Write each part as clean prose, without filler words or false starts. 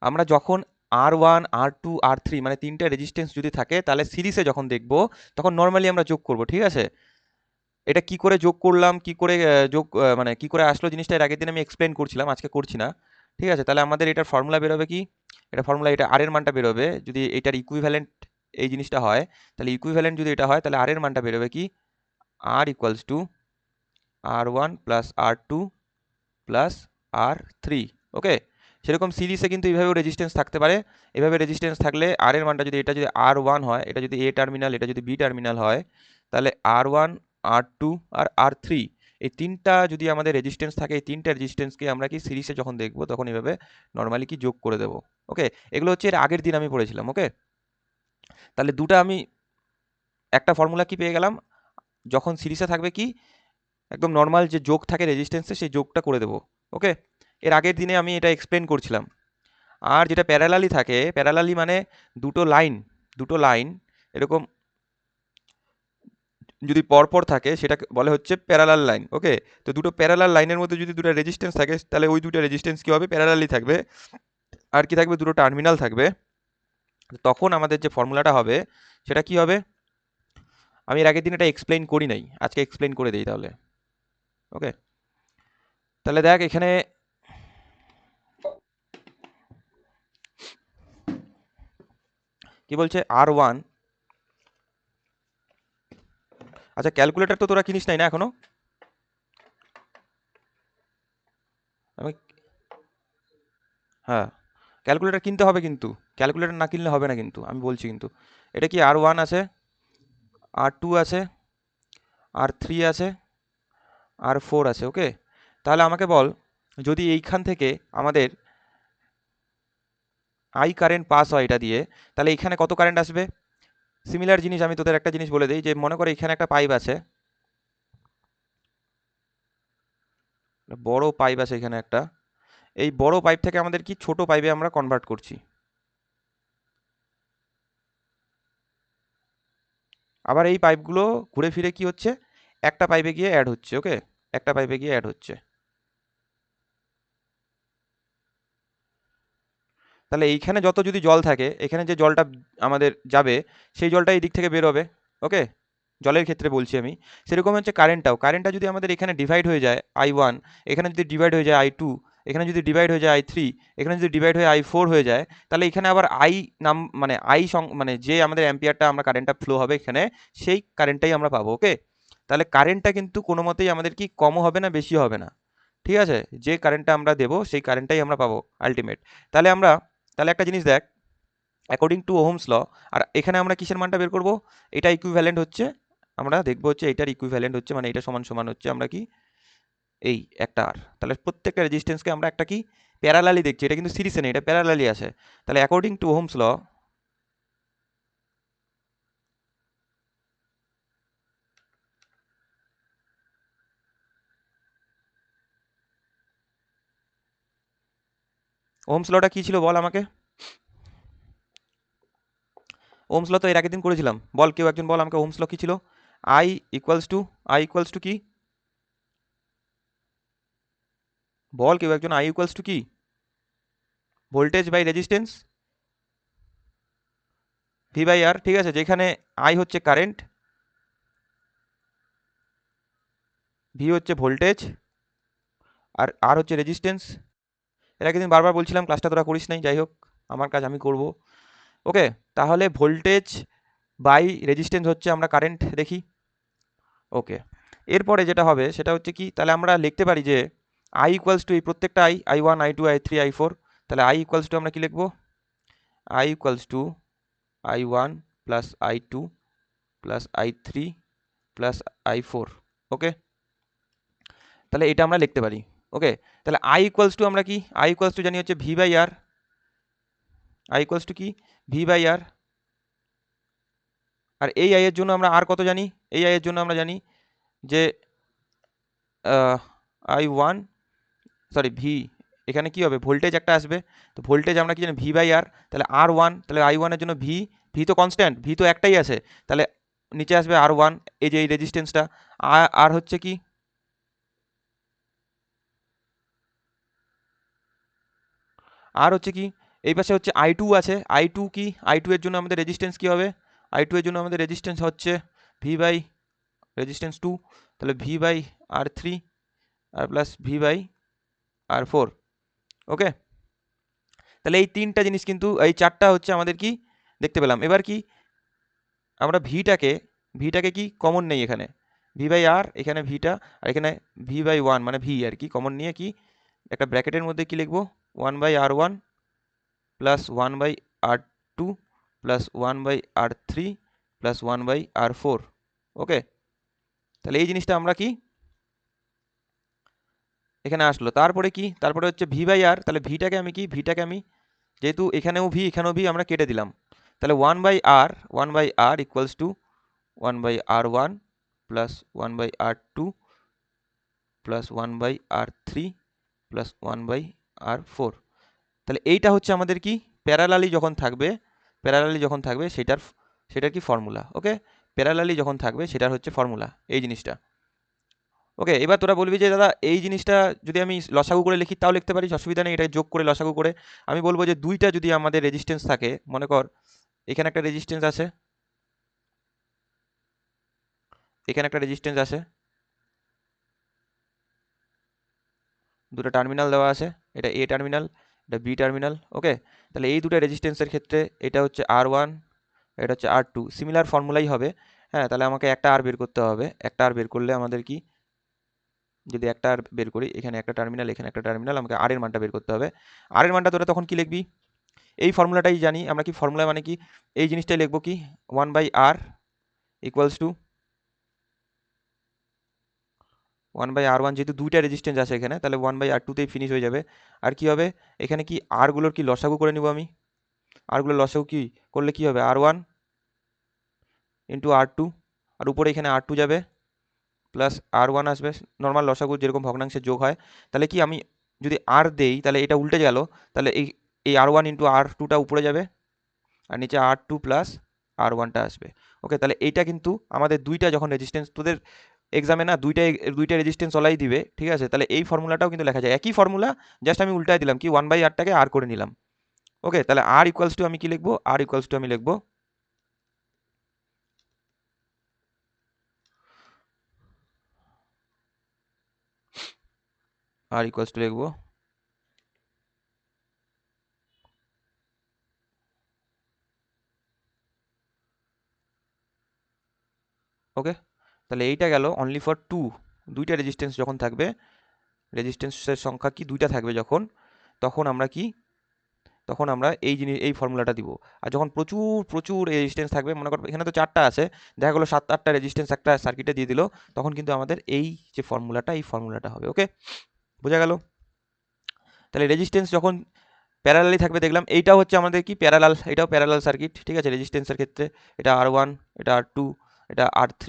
আমরা যখন R1 R2 R3 মানে তিনটে রেজিস্ট্যান্স যদি থাকে তাহলে সিরিজে যখন দেখব তখন নর্মালি আমরা যোগ করব, ঠিক আছে? এটা কি করে যোগ করলাম, কি করে মানে কি করে আসলো জিনিসটা এর আগের দিন আমি এক্সপ্লেন করছিলাম, আজকে করছি না। ঠিক আছে, তাহলে আমাদের এটার ফর্মুলা বেরোবে কি, এটা ফর্মুলা, এটা আর এর মানটা বেরোবে যদি এটার ইকুইভ্যালেন্ট এই জিনিসটা হয়, তাহলে ইকুইভ্যালেন্ট যদি এটা হয় তাহলে আর এর মানটা বেরোবে কি, R equals to R1 plus R2 plus R3। Okay, সেরকম সিরিজে কিন্তু এইভাবেও রেজিস্ট্যান্স থাকতে পারে। এভাবে রেজিস্ট্যান্স থাকলে আর এর মানটা যদি, এটা যদি R1 হয়, এটা যদি এ টার্মিনাল, এটা যদি বি টার্মিনাল হয়, তাহলে R1 R2 আর R3 এই তিনটা যদি আমাদের রেজিস্ট্যান্স থাকে, এই তিনটা রেজিস্ট্যান্সকে আমরা কি সিরিজে যখন দেখব তখন এইভাবে নর্মালি কি যোগ করে দেব। ওকে, এগুলো হচ্ছে এর আগের দিন আমি পড়েছিলাম। ওকে, তাহলে দুটা আমি একটা ফর্মুলা কি পেয়ে গেলাম, যখন সিরিজে থাকবে কি একদম নর্মাল যে যোগ থাকে রেজিস্ট্যান্সে সেই যোগটা করে দেবো। ওকে, এর আগের দিনে আমি এটা এক্সপ্লেন করছিলাম। আর যেটা প্যারালালি থাকে, প্যারালালি মানে দুটো লাইন, দুটো লাইন এরকম যদি পরপর থাকে সেটা বলে হচ্ছে প্যারালাল লাইন। ওকে, তো দুটো প্যারালাল লাইনের মধ্যে যদি দুটো রেজিস্ট্যান্স থাকে তাহলে ওই দুটো রেজিস্ট্যান্স কি হবে, প্যারালালি থাকবে। আর কি থাকবে, দুটো টার্মিনাল থাকবে। তখন আমাদের যে ফর্মুলাটা হবে সেটা কি হবে, আমি এর আগের দিন এটা এক্সপ্লেন করি নাই, আজকে এক্সপ্লেন করে দিই তাহলে। ওকে, তাহলে দেখ এখানে কি বলছে, R1, আচ্ছা ক্যালকুলেটর তো তোরা কিনিস নাই না এখনো? আমি, হ্যাঁ, ক্যালকুলেটর কিনতে হবে কিন্তু, ক্যালকুলেটর না কিনলে হবে না কিন্তু, আমি বলছি কিন্তু। এটা কি R1 আছে, R2 আছে, R3 আছে, R4 আছে। ওকে, তাহলে আমাকে বল, যদি এইখান থেকে আমাদের আই কারেন্ট পাস হয় এটা দিয়ে, তাহলে এখানে কত কারেন্ট আসবে? সিমিলার জিনিস আমি তোদের একটা জিনিস বলে দিই, যে মনে করে এখানে একটা পাইপ আছে, বড় পাইপ আছে এখানে একটা, এই বড় পাইপ থেকে আমাদের কি ছোট পাইপে আমরা কনভার্ট করছি। আবার এই পাইপগুলো ঘুরে ফিরে কি হচ্ছে, একটা পাইপে গিয়ে অ্যাড হচ্ছে। ওকে, একটা পাইপে গিয়ে অ্যাড হচ্ছে। তাহলে এইখানে যত যদি জল থাকে, এখানে যে জলটা আমাদের যাবে সেই জলটা এই দিক থেকে বের হবে। ওকে, জলের ক্ষেত্রে বলছি আমি। সেরকম হচ্ছে কারেন্টটাও, কারেন্টটা যদি আমাদের এখানে ডিভাইড হয়ে যায় I1, এখানে যদি ডিভাইড হয়ে যায় I2, এখানে যদি ডিভাইড হয়ে যায় I3, এখানে যদি ডিভাইড হয়ে I4 হয়ে যায়, তাহলে এখানে আবার আই নাম মানে মানে যে আমাদের অ্যাম্পিয়ারটা আমরা কারেন্টটা ফ্লো হবে এখানে, সেই কারেন্টটাই আমরা পাবো। ওকে, তাহলে কারেন্টটা কিন্তু কোনো মতেই আমাদের কি কমও হবে না বেশি হবে না, ঠিক আছে? যে কারেন্টটা আমরা দেবো সেই কারেন্টটাই আমরা পাবো আলটিমেট। তাহলে আমরা, তাহলে একটা জিনিস দেখ, অ্যাকর্ডিং টু ওহমস ল, আর এখানে আমরা কিসের মানটা বের করব, এটা ইকুইভ্যালেন্ট হচ্ছে, আমরা দেখবো হচ্ছে এটার ইকুইভ্যালেন্ট হচ্ছে, মানে এটা সমান সমান হচ্ছে আমরা কি এই একটা আর, তাহলে প্রত্যেকটা রেজিস্ট্যান্সকে আমরা একটা কি প্যারালালি দেখছি, এটা কিন্তু সিরিজে নেই, এটা প্যারালালি আছে। তাহলে according to Ohm's law, Ohm's লটা কি ছিল বল আমাকে, ওহমস ল তো এর আগের দিন করেছিলাম, বল কেউ একজন বল আমাকে ওহমস ল কি ছিল। I equals to, I equals to কি, বল কেউ একজন, আই ইকুয়ালস টু কি, voltage by resistance, V by R. ঠিক আছে, যেখানে আই হচ্ছে কারেন্ট, ভি হচ্ছে ভোল্টেজ, আর আর হচ্ছে রেজিস্ট্যান্স। এর আগের দিন বারবার বলছিলাম, ক্লাসটা তোরা করিস নাই, যাই হোক আমার কাজ আমি করব। ওকে, তাহলে ভোল্টেজ বাই রেজিস্ট্যান্স হচ্ছে আমরা কারেন্ট দেখি। ওকে, এরপরে যেটা হবে সেটা হচ্ছে কি, তাহলে আমরা লিখতে পারি যে আই ইকুয়ালস টু এই প্রত্যেকটা I, I1 I2 I3 I4, তাহলে আই ইকুয়ালস টু আমরা কি লিখবো, I equals two I1 plus I2 plus I3 plus I4। ওকে, তাহলে এটা আমরা লিখতে পারি। ওকে, তাহলে আই ইকুয়ালস টু আমরা কি, আই ইকুয়ালস টু জানি হচ্ছে V by R, I equals to কি, ভি বাই আর। আর এই আই এর জন্য আমরা আর কত জানি, এই আই এর জন্য আমরা জানি যে I1, সরি ভি, এখানে কি হবে ভোল্টেজ একটা আসবে, তো ভোল্টেজ আমরা কি জানি ভি বাই আর, তাহলে R1, তাহলে I1 এর জন্য ভি, ভি তো কনস্ট্যান্ট, ভি তো একটাই আছে, তাহলে নিচে আসবে R1, এই যে এই রেজিস্ট্যান্সটা। আর হচ্ছে কি, আর হচ্ছে কি, এই পাশে হচ্ছে I2 আছে। I2 কি, I2 এর জন্য আমাদের রেজিস্ট্যান্স কি হবে? I2 এর জন্য আমাদের রেজিস্ট্যান্স হচ্ছে V বাই রেজিস্ট্যান্স 2, তাহলে V বাই R3 আর plus V by R4। Okay, তাহলে এই তিনটা জিনিস কিন্তু, এই চারটা হচ্ছে আমাদের কি দেখতে পেলাম। এবার কি আমরা ভিটাকে কি কমন নেই এখানে, ভি বাই আর, এখানে ভিটা, আর এখানে ভি বাই ওয়ান মানে ভি আর কি কমন নিয়ে কি একটা ব্র্যাকেটের মধ্যে কি লিখবো, 1/R1 plus 1/R2 plus 1/R3 plus 1/R4। ওকে, তাহলে এই জিনিসটা আমরা কি এখানে আসলো। তারপরে কি, তারপরে হচ্ছে ভি বাই আর, তাহলে ভিটাকে আমি যেহেতু এখানেও ভি আমরা কেটে দিলাম, তাহলে 1/R equals to 1/R1 plus 1/R2 plus 1/R3 plus 1/R4। তাহলে এইটা হচ্ছে আমাদের কি প্যারালালি যখন থাকবে সেটার কি ফর্মুলা। ওকে, প্যারালালি যখন থাকবে সেটার হচ্ছে ফর্মুলা এই জিনিসটা। ওকে, এবার তোরা বলবি যে দাদা এই জিনিসটা যদি আমি লসাগু করে লিখি তাও লিখতে পারিস, অসুবিধা নেই, এটা যোগ করে লসাগু করে। আমি বলবো যে দুইটা যদি আমাদের রেজিস্ট্যান্স থাকে, মনে কর এখানে একটা রেজিস্ট্যান্স আছে, এখানে একটা রেজিস্ট্যান্স আছে, দুটো টার্মিনাল দেওয়া আছে, এটা এ টার্মিনাল, এটা বি টার্মিনাল। ওকে, তাহলে এই দুটো রেজিস্ট্যান্সের ক্ষেত্রে এটা হচ্ছে R1, এটা হচ্ছে R2, সিমিলার ফর্মুলাই হবে। হ্যাঁ, তাহলে আমাকে একটা আর বের করতে হবে, একটা আর বের করলে আমাদের কি, যদি একটা আর বের করি, এখানে একটা টার্মিনাল, এখানে একটা টার্মিনাল, আমাকে আর এর মানটা বের করতে হবে। আর এর মানটা তোরা তখন কি লিখবি, এই ফর্মুলাটাই জানি আমরা, কি ফর্মুলা মানে কি এই জিনিসটাই লিখবো কি 1/R ইকুয়ালস টু 1/R1, যেহেতু দুইটা রেজিস্ট্যান্স আছে এখানে, তাহলে 1/R2তেই ফিনিশ হয়ে যাবে। আর কি হবে এখানে, কি আরগুলোর কি লসাগু করে নিব আমি, আরগুলোর লসাগু কি করলে কি হবে, R1 ইন্টু R2, আর উপরে এখানে R2 যাবে প্লাস R1 আসবে, নর্মাল লসাগু যেরকম ভগ্নাংশে যোগ হয়। তাহলে কি আমি যদি আর দেই তাহলে এটা উল্টে গেল, তাহলে এই R1 ইন্টু R2টা উপরে যাবে আর নিচে R2 প্লাস R1টা আসবে। ওকে, তাহলে এইটা কিন্তু আমাদের দুইটা যখন রেজিস্ট্যান্স, তোদের এক্সামে না দুইটা রেজিস্ট্যান্স ওলাই দিবে, ঠিক আছে, তাহলে এই ফর্মুলাটাও কিন্তু লেখা যায়, একই ফর্মুলা, জাস্ট আমি উল্টায় দিলাম, কি 1/Rটাকে আর করে নিলাম। ওকে, তাহলে আর ইকুয়ালস টু আমি কি লিখবো, আর ইকুয়ালস টু আমি লিখবো আর ইকুয়ালস টু লিখবো ওকে, তাহলে এইটা গেল অনলি ফর দুইটা রেজিস্ট্যান্স যখন থাকবে, রেজিস্ট্যান্সের সংখ্যা কি দুইটা থাকবে যখন, তখন আমরা কি, তখন আমরা এই ফর্মুলাটা দিব। আর যখন প্রচুর প্রচুর রেজিস্ট্যান্স থাকবে, মনে করো এখানে তো চারটা আছে, দেখা গেলো 7-8টা রেজিস্ট্যান্স একটা সার্কিটে দিয়ে দিল, তখন কিন্তু আমাদের এই যে ফর্মুলাটা, এই ফর্মুলাটা হবে। ওকে, বোঝা গেল? তাহলে রেজিস্ট্যান্স যখন প্যারালালি থাকবে, দেখলাম এইটাও হচ্ছে আমাদের কি প্যারালাল, এটাও প্যারালাল সার্কিট, ঠিক আছে, রেজিস্ট্যান্সের ক্ষেত্রে এটা R1, এটা R2, এটা R3,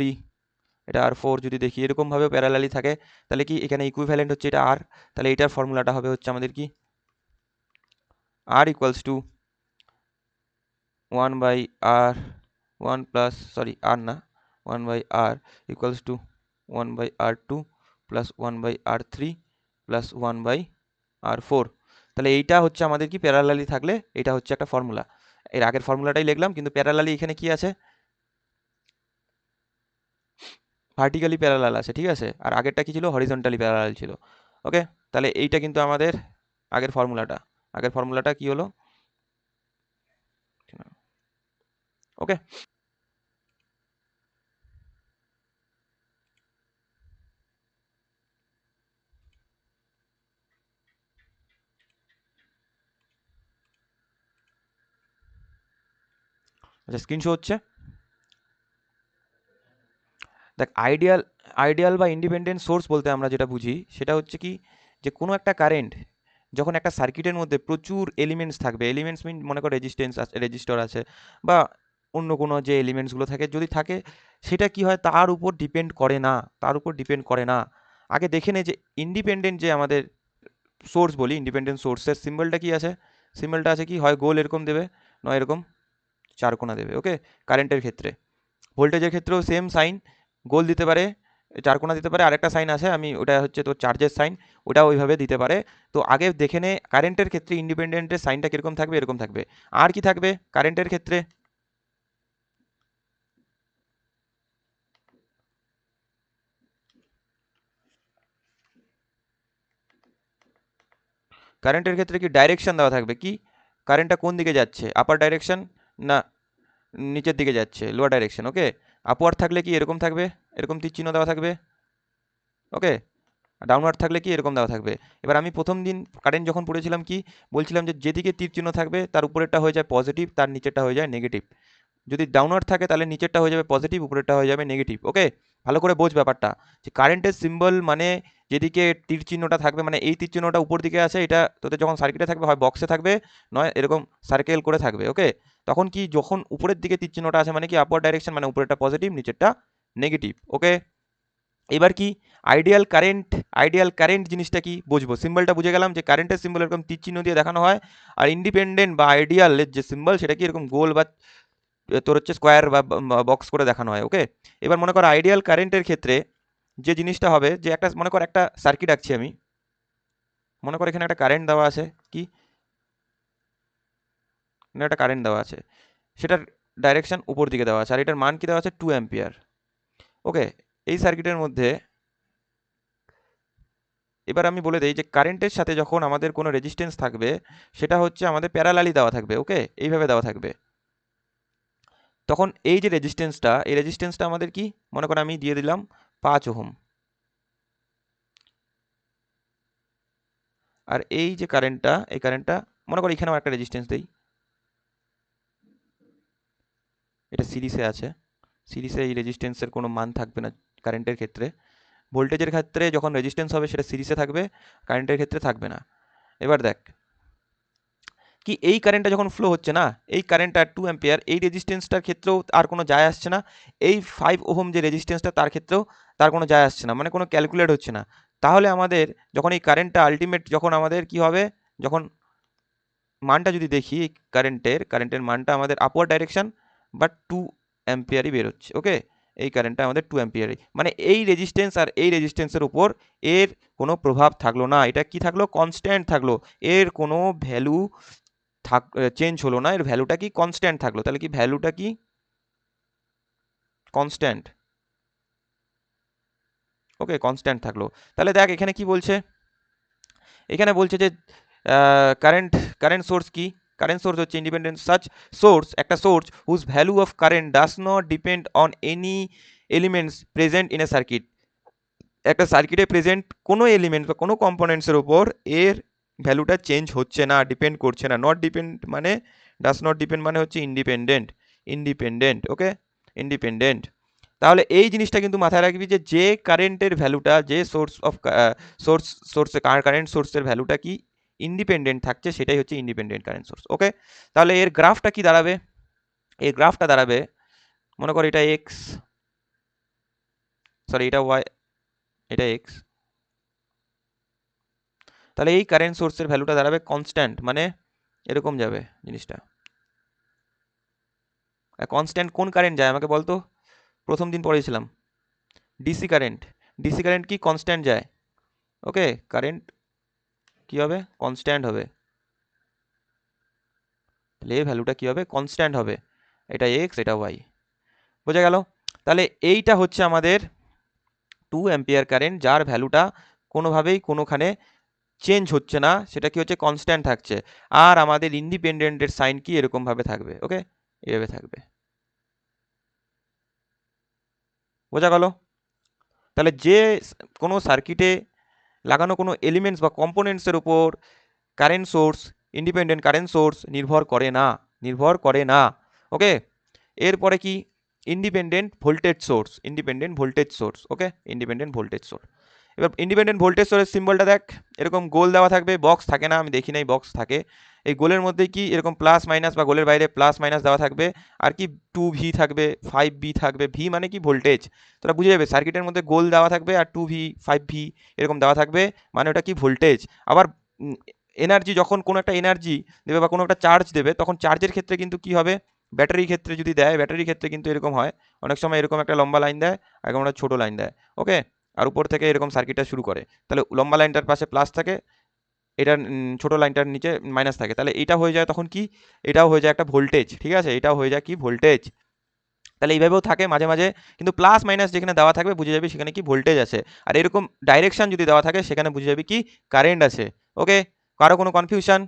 এটা R4 যদি দেখি এরকমভাবেও প্যারালালি থাকে, তাহলে কি এখানে ইকুইভ্যালেন্ট হচ্ছে এটা R, তাহলে এটার ফর্মুলাটা হবে হচ্ছে আমাদের কি R equals to 1/R1 plus, sorry R না, 1/R equals to 1/R2 plus 1/R3 plus 1/R4। তাহলে এইটা হচ্ছে আমাদের কি প্যারালালি থাকলে এটা হচ্ছে একটা ফর্মুলা। এর আগের ফর্মুলাটাই লিখলাম, কিন্তু প্যারালালি এখানে কি আছে, ভার্টিক্যালি প্যারালাল আছে, ঠিক আছে, আর আগেরটা কি ছিল, হরিজন্টালি প্যারালাল ছিল। ওকে, তাহলে এইটা কিন্তু আমাদের আগের ফর্মুলাটা, আগের ফর্মুলাটা কি হলো। ওকে, আচ্ছা, স্ক্রিন শো হচ্ছে। দেখ, আইডিয়াল বা ইন্ডিপেন্ডেন্ট সোর্স বলতে আমরা যেটা বুঝি সেটা হচ্ছে কি, যে কোনো একটা কারেন্ট যখন একটা সার্কিটের মধ্যে প্রচুর এলিমেন্টস থাকবে, এলিমেন্টস মিন মনে করো রেজিস্ট্যান্স আছে, রেজিস্টর আছে, বা অন্য কোনো যে এলিমেন্টসগুলো থাকে যদি থাকে, সেটা কি হয় তার উপর ডিপেন্ড করে না, তার উপর ডিপেন্ড করে না। আগে দেখে নে যে ইন্ডিপেন্ডেন্ট যে আমাদের সোর্স বলি, ইন্ডিপেন্ডেন্ট সোর্সের সিম্বলটা কি আছে, সিম্বলটা আছে কি, হয় গোল এরকম দেবে, নয় এরকম চারকোনা দেবে। ওকে, কারেন্টের ক্ষেত্রে, ভোল্টেজের ক্ষেত্রেও সেম সাইন, গোল দিতে পারে, চার কোণা দিতে পারে, আরেকটা সাইন আছে, আমি ওটা হচ্ছে তোর চার্জের সাইন, ওটা ওইভাবে দিতে পারে। তো আগে দেখে নে কারেন্টের ক্ষেত্রে ইন্ডিপেন্ডেন্টের সাইনটা কিরকম থাকবে, এরকম থাকবে। আর কি থাকবে কারেন্টের ক্ষেত্রে, কারেন্টের ক্ষেত্রে কি ডাইরেকশন দেওয়া থাকবে, কি কারেন্টটা কোন দিকে যাচ্ছে, আপার ডাইরেকশন না নিচের দিকে যাচ্ছে, লোয়ার ডাইরেকশন। ওকে, আপওয়ার্ড থাকলে কি এরকম থাকবে, এরকম তীর চিহ্ন দেওয়া থাকবে। ওকে, ডাউনওয়ার্ড থাকলে কি এরকম দেওয়া থাকবে। এবার আমি প্রথম দিন কারেন্ট যখন পড়েছিলাম কি বলছিলাম, যে যেদিকে তীর চিহ্ন থাকবে তার উপরেরটা হয়ে যায় পজিটিভ, তার নিচেরটা হয়ে যায় নেগেটিভ। যদি ডাউনওয়ার্ড থাকে তাহলে নিচেরটা হয়ে যাবে পজিটিভ, উপরেরটা হয়ে যাবে নেগেটিভ। ওকে, ভালো করে বোঝ ব্যাপারটা, যে কারেন্টের সিম্বল মানে যেদিকে তীর চিহ্নটা থাকবে, মানে এই তীর চিহ্নটা উপর দিকে আছে, এটা তোদের যখন সার্কিটে থাকবে হয় বক্সে থাকবে, নয় এরকম সার্কেল করে থাকবে। ওকে, তখন কি যখন উপরের দিকে তীর চিহ্নটা আছে মানে কি আপওয়ার্ড ডাইরেকশন, মানে উপরেরটা পজিটিভ নিচেরটা নেগেটিভ। ওকে, এবার কি আইডিয়াল কারেন্ট, আইডিয়াল কারেন্ট জিনিসটা কি বুঝবো, সিম্বলটা বুঝে গেলাম যে কারেন্টের সিম্বল এরকম তীর চিহ্ন দিয়ে দেখানো হয়, আর ইন্ডিপেন্ডেন্ট বা আইডিয়ালের যে সিম্বল সেটা কি এরকম গোল বা তোর হচ্ছে স্কোয়ার বা বক্স করে দেখানো হয়। ওকে, এবার মনে কর আইডিয়াল কারেন্টের ক্ষেত্রে যে জিনিসটা হবে, যে একটা মনে কর একটা সার্কিট আঁকছি আমি, মনে কর এখানে একটা কারেন্ট দেওয়া আছে, কি একটা কারেন্ট দেওয়া আছে, সেটার ডাইরেকশন উপর দিকে দেওয়া আছে, আর এটার মান কি দেওয়া আছে 2 অ্যাম্পিয়ার। ওকে, এই সার্কিটের মধ্যে এবার আমি বলে দেই যে কারেন্টের সাথে যখন আমাদের কোনো রেজিস্ট্যান্স থাকবে, সেটা হচ্ছে আমাদের প্যারালালি দেওয়া থাকবে। ওকে, এইভাবে দেওয়া থাকবে। তখন এই যে রেজিস্ট্যান্সটা, এই রেজিস্ট্যান্সটা আমাদের কি মনে করো আমি দিয়ে দিলাম 5 ওহম, আর এই যে কারেন্টটা, এই কারেন্টটা মনে করো এখানেও একটা রেজিস্ট্যান্স দেই, এটা সিরিজে আছে, সিরিজে এই রেজিস্ট্যান্সের কোনো মান থাকবে না কারেন্টের ক্ষেত্রে। ভোল্টেজের ক্ষেত্রে যখন রেজিস্ট্যান্স হবে সেটা সিরিজে থাকবে, কারেন্টের ক্ষেত্রে থাকবে না। এবার দেখ কি এই কারেন্টটা যখন ফ্লো হচ্ছে না, এই কারেন্টটা 2 অ্যাম্পিয়ার, এই রেজিস্ট্যান্সটার ক্ষেত্রেও আর কোনো যায় আসছে না, এই 5 ওহম যে রেজিস্ট্যান্সটা তার ক্ষেত্রেও তার কোনো যায় আসছে না, মানে কোনো ক্যালকুলেট হচ্ছে না। তাহলে আমাদের যখন এই কারেন্টটা আলটিমেট যখন আমাদের কি হবে, যখন মানটা যদি দেখি কারেন্টের মানটা আমাদের আপওয়ার্ড ডাইরেকশন বা 2 অ্যাম্পিয়ারই বেরোচ্ছে। ওকে, এই কারেন্টটা আমাদের 2 অ্যাম্পিয়ারই, মানে এই রেজিস্ট্যান্স আর এই রেজিস্ট্যান্সের উপর এর কোনো প্রভাব থাকলো না, এটা কি থাকলো কনস্ট্যান্ট থাকলো, এর কোনো ভ্যালু থাক চেঞ্জ হলো না, এর ভ্যালুটা কি কনস্ট্যান্ট থাকলো। তাহলে কি ভ্যালুটা কি কনস্ট্যান্ট। ওকে, কনস্ট্যান্ট থাকলো। তাহলে দেখ এখানে কি বলছে, এখানে বলছে যে কারেন্ট, কারেন্ট সোর্স কি, কারেন্ট সোর্স হচ্ছে ইন্ডিপেন্ডেন্ট সাচ সোর্স, একটা source whose value of current does not depend on any elements present in a circuit. একটা সার্কিটে প্রেজেন্ট কোনো এলিমেন্ট বা কোনো কম্পোনেন্টসের উপর এর ভ্যালুটা চেঞ্জ হচ্ছে না, ডিপেন্ড করছে না। নট ডিপেন্ড মানে, ডাজ নট ডিপেন্ড মানে হচ্ছে ইন্ডিপেন্ডেন্ট, ইন্ডিপেন্ডেন্ট। ওকে, ইন্ডিপেন্ডেন্ট। তাহলে এই জিনিসটা কিন্তু মাথায় রাখবি, যে যে কারেন্টের ভ্যালুটা, যে সোর্স অফ সোর্স সোর্সে কারেন্ট সোর্সের ভ্যালুটা কি ইন্ডিপেন্ডেন্ট থাকছে, সেটাই হচ্ছে ইন্ডিপেন্ডেন্ট কারেন্ট সোর্স। ওকে, তাহলে এর গ্রাফটা কি দাঁড়াবে, এর গ্রাফটা দাঁড়াবে মনে কর এটা এক্স, সরি এটা ওয়াই, এটা এক্স। তাহলে এই কারেন্ট সোর্সের ভ্যালুটা দাঁড়াবে কনস্ট্যান্ট, মানে এরকম যাবে জিনিসটা। কনস্ট্যান্ট কোন কারেন্ট যায় আমাকে বলতো, প্রথম দিন পড়েছিলাম ডিসি কারেন্ট, ডিসি কারেন্ট কি কনস্ট্যান্ট যায়। ওকে, কারেন্ট কি হবে কনস্ট্যান্ট হবে, তাহলে এই ভ্যালুটা কি হবে কনস্ট্যান্ট হবে, এটা এক্স এটা ওয়াই। বোঝা গেল। তাহলে এইটা হচ্ছে আমাদের 2 অ্যাম্পিয়ার কারেন্ট, যার ভ্যালুটা কোনোভাবেই কোনোখানে চেঞ্জ হচ্ছে না, সেটা কি হচ্ছে কনস্ট্যান্ট থাকছে। আর আমাদের ইন্ডিপেন্ডেন্টের সাইন কি এরকম ভাবে থাকবে। ওকে, এভাবে থাকবে। বোঝা গেল। তাহলে যে কোনো সার্কিটে লাগানো কোনো এলিমেন্টস বা কম্পোনেন্টসের উপর current source, independent current source নির্ভর করে না, নির্ভর করে না। ওকে, এরপরে কি independent voltage source, independent voltage source. Okay, independent voltage source. এবার ইন্ডিপেন্ডেন্ট ভোল্টেজ সোর্সের সিম্বলটা দেখ, এরকম গোল দেওয়া থাকবে, বক্স থাকে না, আমি দেখি নাই বক্স থাকে। এই গোলের মধ্যে কি এরকম প্লাস মাইনাস বা গোলের বাইরে প্লাস মাইনাস দেওয়া থাকবে, আর কি 2V থাকবে, 5V থাকবে। ভি মানে কি ভোল্টেজ, তোরা বুঝে যাবে, সার্কিটের মধ্যে গোল দেওয়া থাকবে আর 2V 5V এরকম দেওয়া থাকবে, মানে ওটা কি ভোল্টেজ। আবার এনার্জি, যখন কোনো একটা এনার্জি দেবে বা কোনো একটা চার্জ দেবে, তখন চার্জের ক্ষেত্রে কিন্তু কি হবে, ব্যাটারির ক্ষেত্রে যদি দেয়, ব্যাটারির ক্ষেত্রে কিন্তু এরকম হয়, অনেক সময় এরকম একটা লম্বা লাইন দেয়, এরকম একটা ছোট লাইন দেয়। ওকে, আর উপর থেকে এরকম সার্কিটটা শুরু করে, তাহলে লম্বা লাইনটার পাশে প্লাস থাকে, এটা ছোট লাইনটার নিচে মাইনাস থাকে, তাহলে এটা হয়ে যায় তখন কি, এটাও হয়ে যায় একটা ভোল্টেজ, ঠিক আছে, এটাও হয়ে যায় কি ভোল্টেজ। তাহলে এইভাবেও থাকে মাঝে মাঝে, কিন্তু প্লাস মাইনাস যেখানে দেওয়া থাকবে বুঝে যাবি সেখানে কি ভোল্টেজ আছে, আর এরকম ডাইরেকশন যদি দেওয়া থাকে সেখানে বুঝে যাবি কি কারেন্ট আছে। ওকে, কারো কোনো কনফিউশন?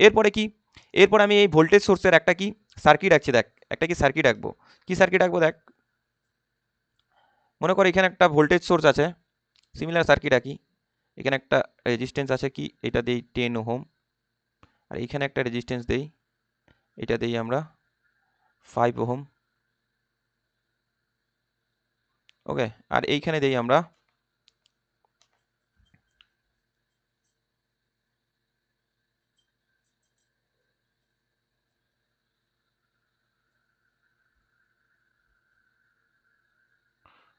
এরপরে কি, এরপর আমি এই ভোল্টেজ সোর্সের একটা কি সার্কিট আঁকছি, দেখ একটা কি সার্কিট আঁকবো, কি সার্কিট আঁকবো দেখ, মনে কর এখানে একটা ভোল্টেজ সোর্স আছে, সিমিলার সার্কিট আঁকি, এখানে একটা রেজিস্ট্যান্স আছে কি, এটা দেই 10 ওহম, আর এখানে একটা রেজিস্ট্যান্স দেই, এটা দেই আমরা 5 ওহম। ওকে, আর এইখানে দেই আমরা,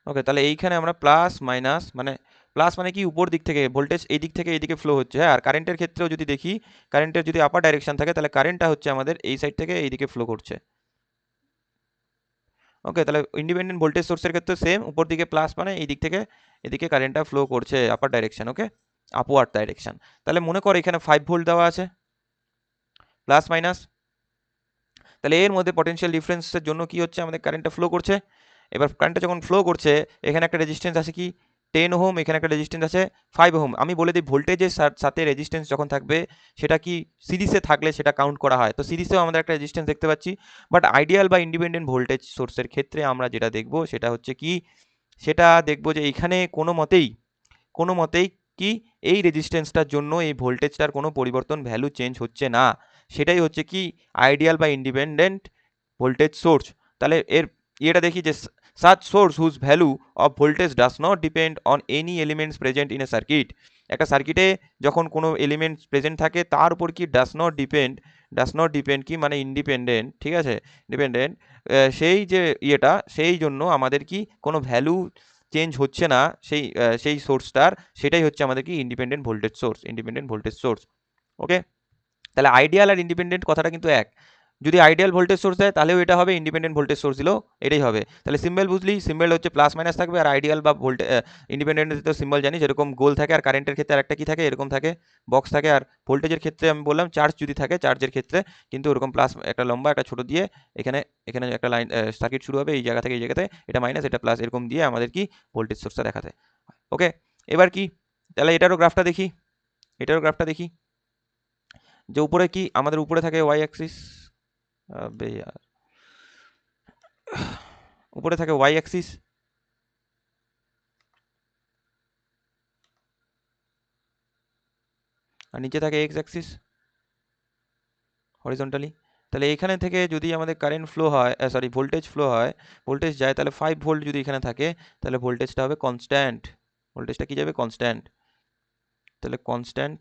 ওকে, তাহলে এইখানে আমরা প্লাস মাইনাস, মানে প্লাস মানে কি উপর দিক থেকে ভোল্টেজ এই দিক থেকে এইদিকে ফ্লো হচ্ছে, হ্যাঁ, আর কারেন্টের ক্ষেত্রেও যদি দেখি, কারেন্টের যদি আপার ডাইরেকশন থাকে তাহলে কারেন্টটা হচ্ছে আমাদের এই সাইড থেকে এইদিকে ফ্লো করছে। ওকে, তাহলে ইন্ডিপেন্ডেন্ট ভোল্টেজ সোর্সের ক্ষেত্রে সেম, উপর দিকে প্লাস মানে এই দিক থেকে এদিকে কারেন্টটা ফ্লো করছে আপার ডাইরেকশন। Okay, upward direction. তাহলে মনে কর এখানে 5 ভোল্ট দেওয়া আছে, প্লাস মাইনাস, তাহলে এর মধ্যে পটেনশিয়াল ডিফারেন্সের জন্য কি হচ্ছে, আমাদের কারেন্টটা ফ্লো করছে। এবার কারেন্টটা যখন ফ্লো করছে, এখানে একটা রেজিস্ট্যান্স আছে কি 10 ওহম, এখানে একটা রেজিস্ট্যান্স আছে 5 ওহম। আমি বলে দিই ভোল্টেজের সাথে রেজিস্ট্যান্স যখন থাকবে সেটা কি সিরিজে থাকলে সেটা কাউন্ট করা হয়, তো সিরিজেও আমাদের একটা রেজিস্ট্যান্স দেখতে পাচ্ছি। বাট আইডিয়াল বা ইন্ডিপেন্ডেন্ট ভোল্টেজ সোর্সের ক্ষেত্রে আমরা যেটা দেখব সেটা হচ্ছে কি, সেটা দেখব যে এইখানে কোনো মতেই কি এই রেজিস্ট্যান্সটার জন্য এই ভোল্টেজটার কোনো পরিবর্তন, ভ্যালু চেঞ্জ হচ্ছে না, সেটাই হচ্ছে কি আইডিয়াল বা ইন্ডিপেন্ডেন্ট ভোল্টেজ সোর্স। তাহলে এর ইয়েটা দেখি যে such source whose value of voltage does not depend on any elements present in a circuit, একটা সার্কিটে যখন কোনো এলিমেন্টস প্রেজেন্ট থাকে তার উপর কি ডাস নট ডিপেন্ড কি মানে ইন্ডিপেন্ডেন্ট, ঠিক আছে, ডিপেন্ডেন্ট, সেই যে ইয়েটা, সেই জন্য আমাদের কি কোনো ভ্যালু চেঞ্জ হচ্ছে না সেই সোর্সটার, সেটাই হচ্ছে আমাদের কি ইন্ডিপেন্ডেন্ট ভোল্টেজ সোর্স। ওকে, তাহলে আইডিয়াল আর ইন্ডিপেন্ডেন্ট কথাটা কিন্তু এক, যদি আইডিয়াল ভোল্টেজ সোর্স দেয় তাহলেও এটা হবে, ইন্ডিপেন্ডেন্ট ভোল্টেজ সোর্স দিলেও এটাই হবে। তাহলে সিম্বল বুঝলি, সিম্বল হচ্ছে প্লাস মাইনাস থাকবে, আর আইডিয়াল বা ইন্ডিপেন্ডেন্টের তো সিম্বল জানি যেরকম গোল থাকে, আর কারেন্টের ক্ষেত্রে আর একটা কি থাকে এরকম থাকে, বক্স থাকে, আর ভোল্টেজের ক্ষেত্রে আমি বললাম চার্জ যদি থাকে, চার্জের ক্ষেত্রে কিন্তু ওরকম প্লাস একটা লম্বা একটা ছোট দিয়ে এখানে এখানে একটা লাইন সার্কিট শুরু হবে এই জায়গা থেকে এই জায়গাতে, এটা মাইনাস এটা প্লাস এরকম দিয়ে আমাদের কি ভোল্টেজ সোর্সটা দেখাতে। ওকে, এবার কি, তাহলে এটারও গ্রাফটা দেখি যে উপরে কি আমাদের উপরে থাকে ওয়াই অ্যাক্সিস, আবে यार, উপরে থাকে ওয়াই অ্যাক্সিস, আর নিচে থাকে এক্স অ্যাক্সিস হরিজন্টালি। তাহলে এখানে থেকে যদি আমাদের কারেন্ট ফ্লো হয়, সরি ভোল্টেজ ফ্লো হয়, ভোল্টেজ যায়, তাহলে 5 ভোল্ট যদি এখানে থাকে তাহলে ভোল্টেজটা হবে কনস্ট্যান্ট, ভোল্টেজটা কি যাবে কনস্ট্যান্ট, তাহলে কনস্ট্যান্ট,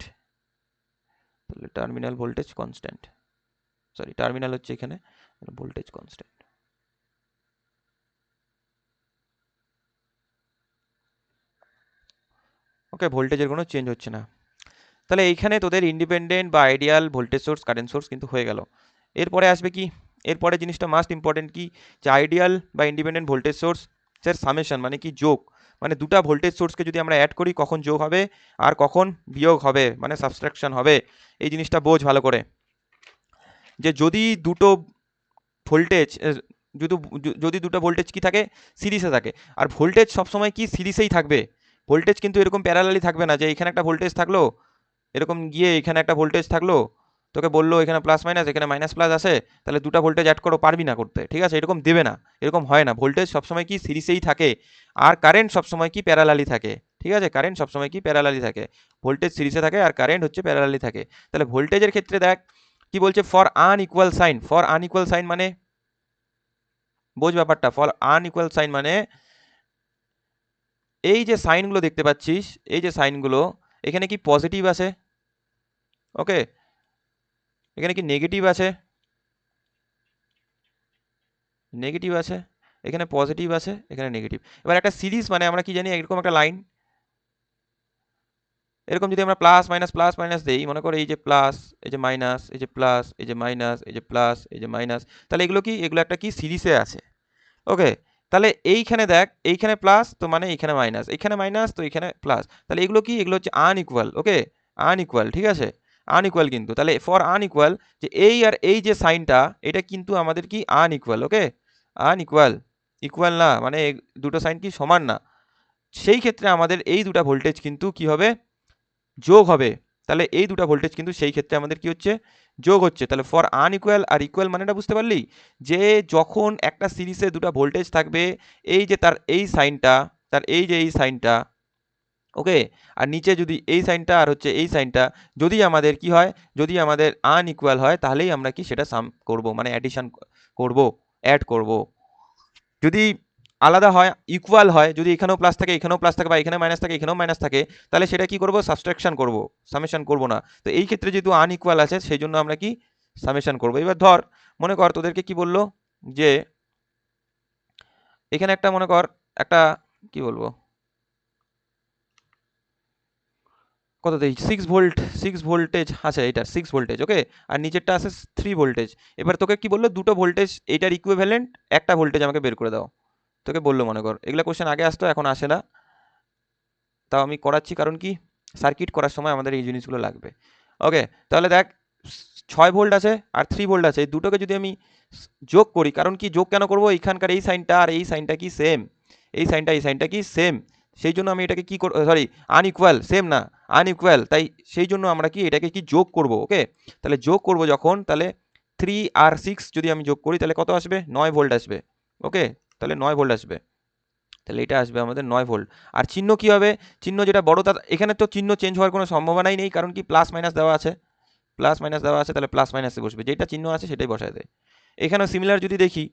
তাহলে terminal voltage constant, sorry terminal হচ্ছে এখানে, ভোল্টেজ কনস্ট্যান্ট। ওকে, ভোল্টেজের কোনো চেঞ্জ হচ্ছে না। তাহলে এইখানে তোদের ইন্ডিপেন্ডেন্ট বা ideal voltage source current source কিন্তু হয়ে গেল। এরপরে আসবে কি, এরপরে জিনিসটা মাস্ট ইম্পর্টেন্ট কি, যে আইডিয়াল বা ইন্ডিপেন্ডেন্ট ভোল্টেজ সোর্স এর সামেশন মানে কি যোগ, মানে দুটা ভোল্টেজ সোর্সকে যদি আমরা অ্যাড করি কখন যোগ হবে আর কখন বিয়োগ হবে মানে সাবট্রাকশন হবে, এই জিনিসটা বোঝ ভালো করে। যে যদি দুটো ভোল্টেজ যদি যদি দুটো ভোল্টেজ কি থাকে সিরিজে থাকে, আর ভোল্টেজ সবসময় কি সিরিজেই থাকবে, ভোল্টেজ কিন্তু এরকম প্যারালালি থাকবে না, যে এখানে একটা ভোল্টেজ থাকলো এরকম গিয়ে এখানে একটা ভোল্টেজ থাকলো, তোকে বললো এখানে প্লাস মাইনাস এখানে মাইনাস প্লাস আছে, তাহলে দুটো ভোল্টেজ অ্যাড করো, পারবি না করতে, ঠিক আছে, এরকম দেবে না, এরকম হয় না, ভোল্টেজ সবসময় কি সিরিজেই থাকে, আর কারেন্ট সবসময় কি প্যারালালি থাকে, ঠিক আছে, কারেন্ট সবসময় কি প্যারালালি থাকে, ভোল্টেজ সিরিজে থাকে আর কারেন্ট হচ্ছে প্যারালালি থাকে। তাহলে ভোল্টেজের ক্ষেত্রে দেখ কি বলছে, ফর আনইকুয়াল সাইন মানে বোঝ ব্যাপারটা, ফর আনইকুয়াল সাইন মানে এই যে সাইনগুলো দেখতে পাচ্ছিস, এই যে সাইনগুলো, এখানে কি পজিটিভ আছে, ওকে, এখানে কি নেগেটিভ আছে, নেগেটিভ আছে, এখানে পজিটিভ আছে, এখানে নেগেটিভ। এবার একটা সিরিজ মানে আমরা কি জানি, এরকম একটা লাইন, এরকম যদি আমরা প্লাস মাইনাস দেই, মনে করো এই যে প্লাস, এই যে মাইনাস, এই যে প্লাস, এই যে মাইনাস, এই যে প্লাস, এই যে মাইনাস, তাহলে এগুলো কি, এগুলো একটা কি সিরিজে আছে। ওকে, তাহলে এইখানে দেখ, এইখানে প্লাস তো মানে এইখানে মাইনাস, এইখানে মাইনাস তো এইখানে প্লাস, তাহলে এগুলো কি, এগুলো হচ্ছে আনইকুয়াল। ওকে, আনইকুয়াল, ঠিক আছে, আনইকুয়াল কিন্তু, তাহলে ফর আনইকুয়াল, যে এই আর এই যে সাইনটা, এটা কিন্তু আমাদের কি আনইকুয়াল। ওকে, আনইকুয়াল, ইকুয়াল না, মানে দুটো সাইন কি সমান না, সেই ক্ষেত্রে আমাদের এই দুটা ভোল্টেজ কিন্তু কি হবে, যোগ হবে। তাহলে এই দুটা ভোল্টেজ কিন্তু সেই ক্ষেত্রে আমাদের কি হচ্ছে, যোগ হচ্ছে। তাহলে ফর আনইকুয়াল আর ইকুয়াল মানেটা বুঝতে পারলি, যে যখন একটা সিরিজে দুটা ভোল্টেজ থাকবে, এই যে তার এই সাইনটা, তার এই যে এই সাইনটা, ওকে, আর নিচে যদি এই সাইনটা আর হচ্ছে এই সাইনটা, যদি আমাদের কি হয়, যদি আমাদের আনইকুয়াল হয়, তাহলেই আমরা কি সেটা সাম করব, মানে অ্যাডিশন করব, অ্যাড করব। যদি আলাদা হয়, ইকুয়াল হয়, যদি এখানেও প্লাস থাকে এখানেও প্লাস থাকে, বা এখানে মাইনাস থাকে এখানেও মাইনাস থাকে, তাহলে সেটা কি করব, সাবট্রাকশন করব, সামেশন করব না। তো এই ক্ষেত্রে যেহেতু আনইকুয়াল আছে, সেই জন্য আমরা কি সামেশন করব। এবার ধর, মনে কর তোদেরকে কি বললো, যে এখানে একটা মনে কর একটা, কি বলবো, কত দেই, 6 ভোল্ট, 6 ভোল্টেজ আছে, এটা 6 ভোল্টেজ। ওকে, আর নিচেরটা আছে 3 ভোল্টেজ। এবার তোকে কি বললো, দুটো ভোল্টেজ এইটার ইকুইভ্যালেন্ট একটা ভোল্টেজ আমাকে বের করে দাও, তোকে বললো। মনে কর এগুলা কোশ্চেন আগে আসতো, এখন আসে না, তাও আমি করাচ্ছি, কারণ কি সার্কিট করার সময় আমাদের এই জিনিসগুলো লাগবে। ওকে, তাহলে দেখ, 6 ভোল্ট আছে আর 3 ভোল্ট আছে, এই দুটোকে যদি আমি যোগ করি, কারণ কি যোগ কেন করবো, এইখানকার এই সাইনটা আর এই সাইনটা কি সেম, এই সাইনটা কি সেম, সেই জন্য আমি এটাকে কি সরি, আনইকুয়াল, সেম না, আনইকুয়াল, তাই সেই জন্য আমরা কি এটাকে কি যোগ করব। ওকে, তাহলে যোগ করব যখন, তাহলে 3 আর 6 যদি আমি যোগ করি, তাহলে কত আসবে, 9 ভোল্ট আসবে। ওকে, তাহলে 9 ভোল্ট আসবে, তাহলে এটা আসবে আমাদের 9 ভোল্ট। আর চিহ্ন কি হবে, চিহ্ন যেটা বড়, তার এখানে তো চিহ্ন চেঞ্জ হওয়ার কোনো সম্ভাবনাই নেই, কারণ কি প্লাস মাইনাস দেওয়া আছে, প্লাস মাইনাস দেওয়া আছে, তাহলে প্লাস মাইনাসে বসবে, যেটা চিহ্ন আছে সেটাই বসায় দেয়। এখানেও সিমিলার যদি দেখি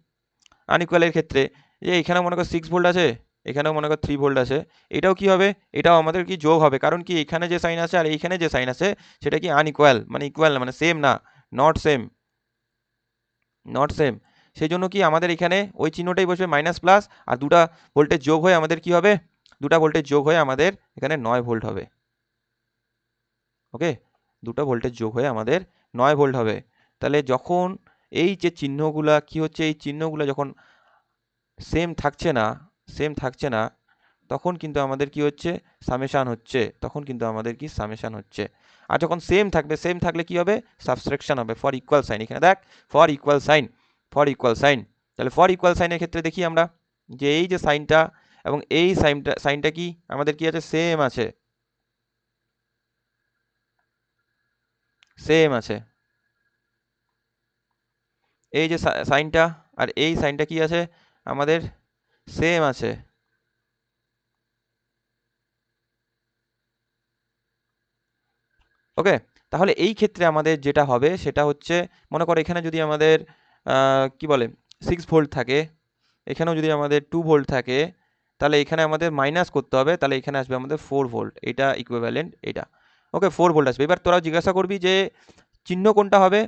আনইকুয়ালের ক্ষেত্রে, যে এখানেও মনে কর 6 ভোল্ট আছে, এখানেও মনে কর 3 ভোল্ট আছে, এটাও কি হবে, এটাও আমাদের কি যোগ হবে, কারণ কি এখানে যে সাইন আছে আর এইখানে যে সাইন আছে, সেটা কি আনইকুয়াল, মানে ইকুয়াল না, মানে সেম না, নট সেম, নট সেম। সেই জন্য কি আমাদের এখানে ওই চিহ্নটাই বসবে, মাইনাস প্লাস, আর দুটা ভোল্টেজ যোগ হয়ে আমাদের কি হবে, দুটা ভোল্টেজ যোগ হয়ে আমাদের এখানে 9 ভোল্ট হবে। ওকে, দুটো ভোল্টেজ যোগ হয়ে আমাদের 9 ভোল্ট হবে। তাহলে যখন এই যে চিহ্নগুলা কি হচ্ছে, এই চিহ্নগুলো যখন সেম থাকছে না, সেম থাকছে না, তখন কিন্তু আমাদের কি হচ্ছে, সামেশান হচ্ছে, তখন কিন্তু আমাদের কি সামেশান হচ্ছে। আর যখন সেম থাকবে, সেম থাকলে কি হবে, সাবট্রাকশন হবে, ফর ইকুয়াল সাইন, এখানে দেখ, for equal sign, for equal sign. তাহলে ফর ইকুয়াল সাইনের ক্ষেত্রে দেখি আমরা, যে এই যে সাইনটা এবং এই সাইনটা, সাইনটা কি আমাদের কি আছে, সেম আছে, সেম আছে, এই যে সাইনটা আর এই সাইনটা কি আছে আমাদের, সেম আছে। ওকে, তাহলে এই ক্ষেত্রে আমাদের যেটা হবে সেটা হচ্ছে, মনে করো এখানে যদি আমাদের কি বলে 6 ভোল্ট থাকে, এখানেও যদি আমাদের 2 ভোল্ট থাকে, তাহলে এখানে আমাদের মাইনাস করতে হবে, তাহলে এখানে আসবে আমাদের 4 ভোল্ট, এটা ইকুইভ্যালেন্ট এটা। ওকে, 4 ভোল্ট আসবে। এবার তোরা জিজ্ঞাসা করবি যে চিহ্ন কোনটা হবে,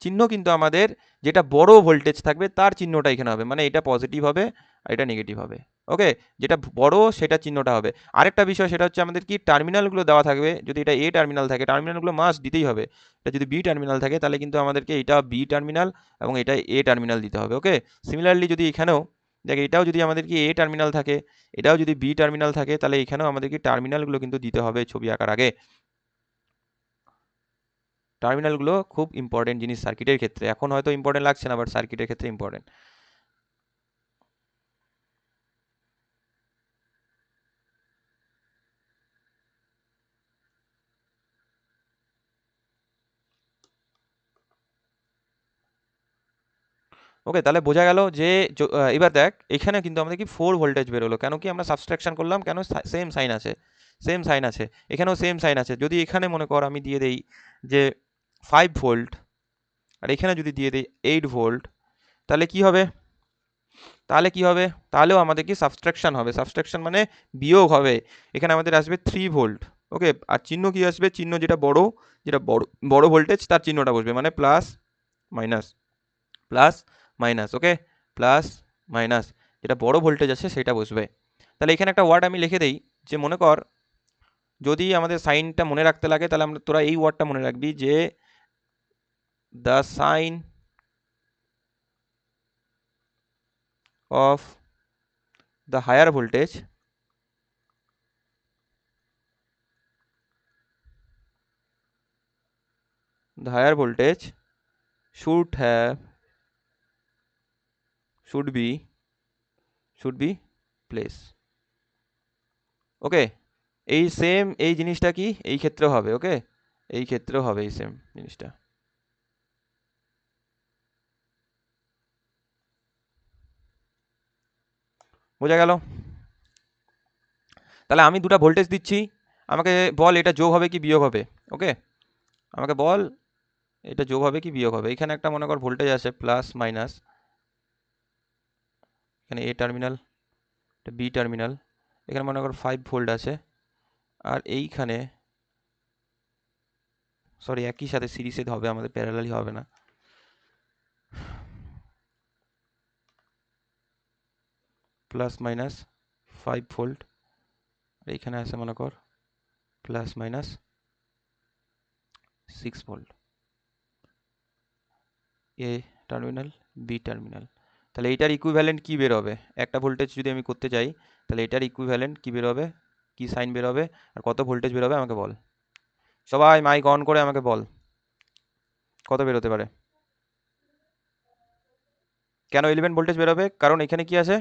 চিহ্ন কিন্তু আমাদের যেটা বড় ভোল্টেজ থাকবে তার চিহ্নটা এখানে হবে, মানে এটা পজিটিভ হবে আর এটা নেগেটিভ হবে। ওকে, যেটা বড় সেটা চিহ্নটা হবে। আরেকটা বিষয় সেটা হচ্ছে আমাদের কি টার্মিনালগুলো দেওয়া থাকবে, যদি এটা এ টার্মিনাল থাকে, টার্মিনালগুলো মাস্ট দিতেই হবে। এটা যদি বি টার্মিনাল থাকে, তাহলে কিন্তু আমাদেরকে এটা বি টার্মিনাল এবং এটা এ টার্মিনাল দিতে হবে। ওকে, সিমিলারলি যদি এখানেও দেখ, এটাও যদি আমাদের কি এ টার্মিনাল থাকে, এটাও যদি বি টার্মিনাল থাকে, তাহলে এখানেও আমাদেরকে টার্মিনালগুলো কিন্তু দিতে হবে ছবি আঁকার আগে। টার্মিনালগুলো খুব ইম্পর্টেন্ট জিনিস সার্কিটের ক্ষেত্রে, এখন হয়তো ইম্পর্টেন্ট লাগছে না, বাট সার্কিটের ক্ষেত্রে ইম্পর্টেন্ট। ওকে, তাহলে বোঝা গেল যে এবার দেখ, এখানে কিন্তু আমাদের কি 4 ভোল্টেজ বেরোলো, কেন কি আমরা সাবট্রাকশন করলাম, কেন সেম সাইন আছে, সেম সাইন আছে, এখানেও সেম সাইন আছে। যদি এখানে মনে কর আমি দিয়ে দেই যে 5 ভোল্ট, আর এখানে যদি দিয়ে দিই 8 ভোল্ট, তাহলে কি হবে, তাহলে কি হবে, তাহলেও আমাদের কি সাবট্রাকশন হবে, সাবট্রাকশন মানে বিয়োগ হবে। এখানে আমাদের আসবে 3 ভোল্ট। ওকে, আর চিহ্ন কি আসবে, চিহ্ন যেটা বড়, যেটা বড় বড় ভোল্টেজ তার চিহ্নটা বসবে, মানে প্লাস মাইনাস, প্লাস মাইনাস। ওকে, প্লাস মাইনাস, যেটা বড় ভোল্টেজ আছে সেটা বসবে। তাহলে এখানে একটা ওয়ার্ড আমি লিখে দেই, যে মনে কর যদি আমাদের সাইনটা মনে রাখতে লাগে তাহলে আমরা তোরা এই ওয়ার্ডটা মনে রাখবি যে the sign of the higher voltage should have should be place. ওকে, এই সেম এই জিনিসটা কি এই ক্ষেত্রেও হবে। ওকে, এই ক্ষেত্রেও হবে এই সেম জিনিসটা। বোঝা গেল? তাহলে আমি দুটো ভোল্টেজ দিচ্ছি, আমাকে বল এটা যোগ হবে কি বিয়োগ হবে। ওকে, আমাকে বল এটা যোগ হবে কি বিয়োগ হবে। এখানে একটা মনে কর ভোল্টেজ আছে প্লাস মাইনাস, এখানে এ টার্মিনাল, এটা বি টার্মিনাল, এখানে মনে কর 5 ভোল্ট আছে, আর এইখানে সরি একই সাথে সিরিজে হবে, আমাদের প্যারালালি হবে না। প্লাস মাইনাস 5 ভোল্ট, আর এইখানে আছে মনে কর প্লাস মাইনাস 6 ভোল্ট, এ টার্মিনাল বি টার্মিনাল। তাহলে এইটার ইকুইভ্যালেন্ট কি বের হবে? একটা ভোল্টেজ যদি আমি করতে চাই তাহলে এটার ইকুইভ্যালেন্ট কি বের হবে, কি সাইন বের হবে, আর কত ভোল্টেজ বের হবে আমাকে বল। সবাই মাইক অন করে আমাকে বল কত বের হতে পারে। কেন 11 ভোল্টেজ বের হবে? কারণ এখানে কি আছে,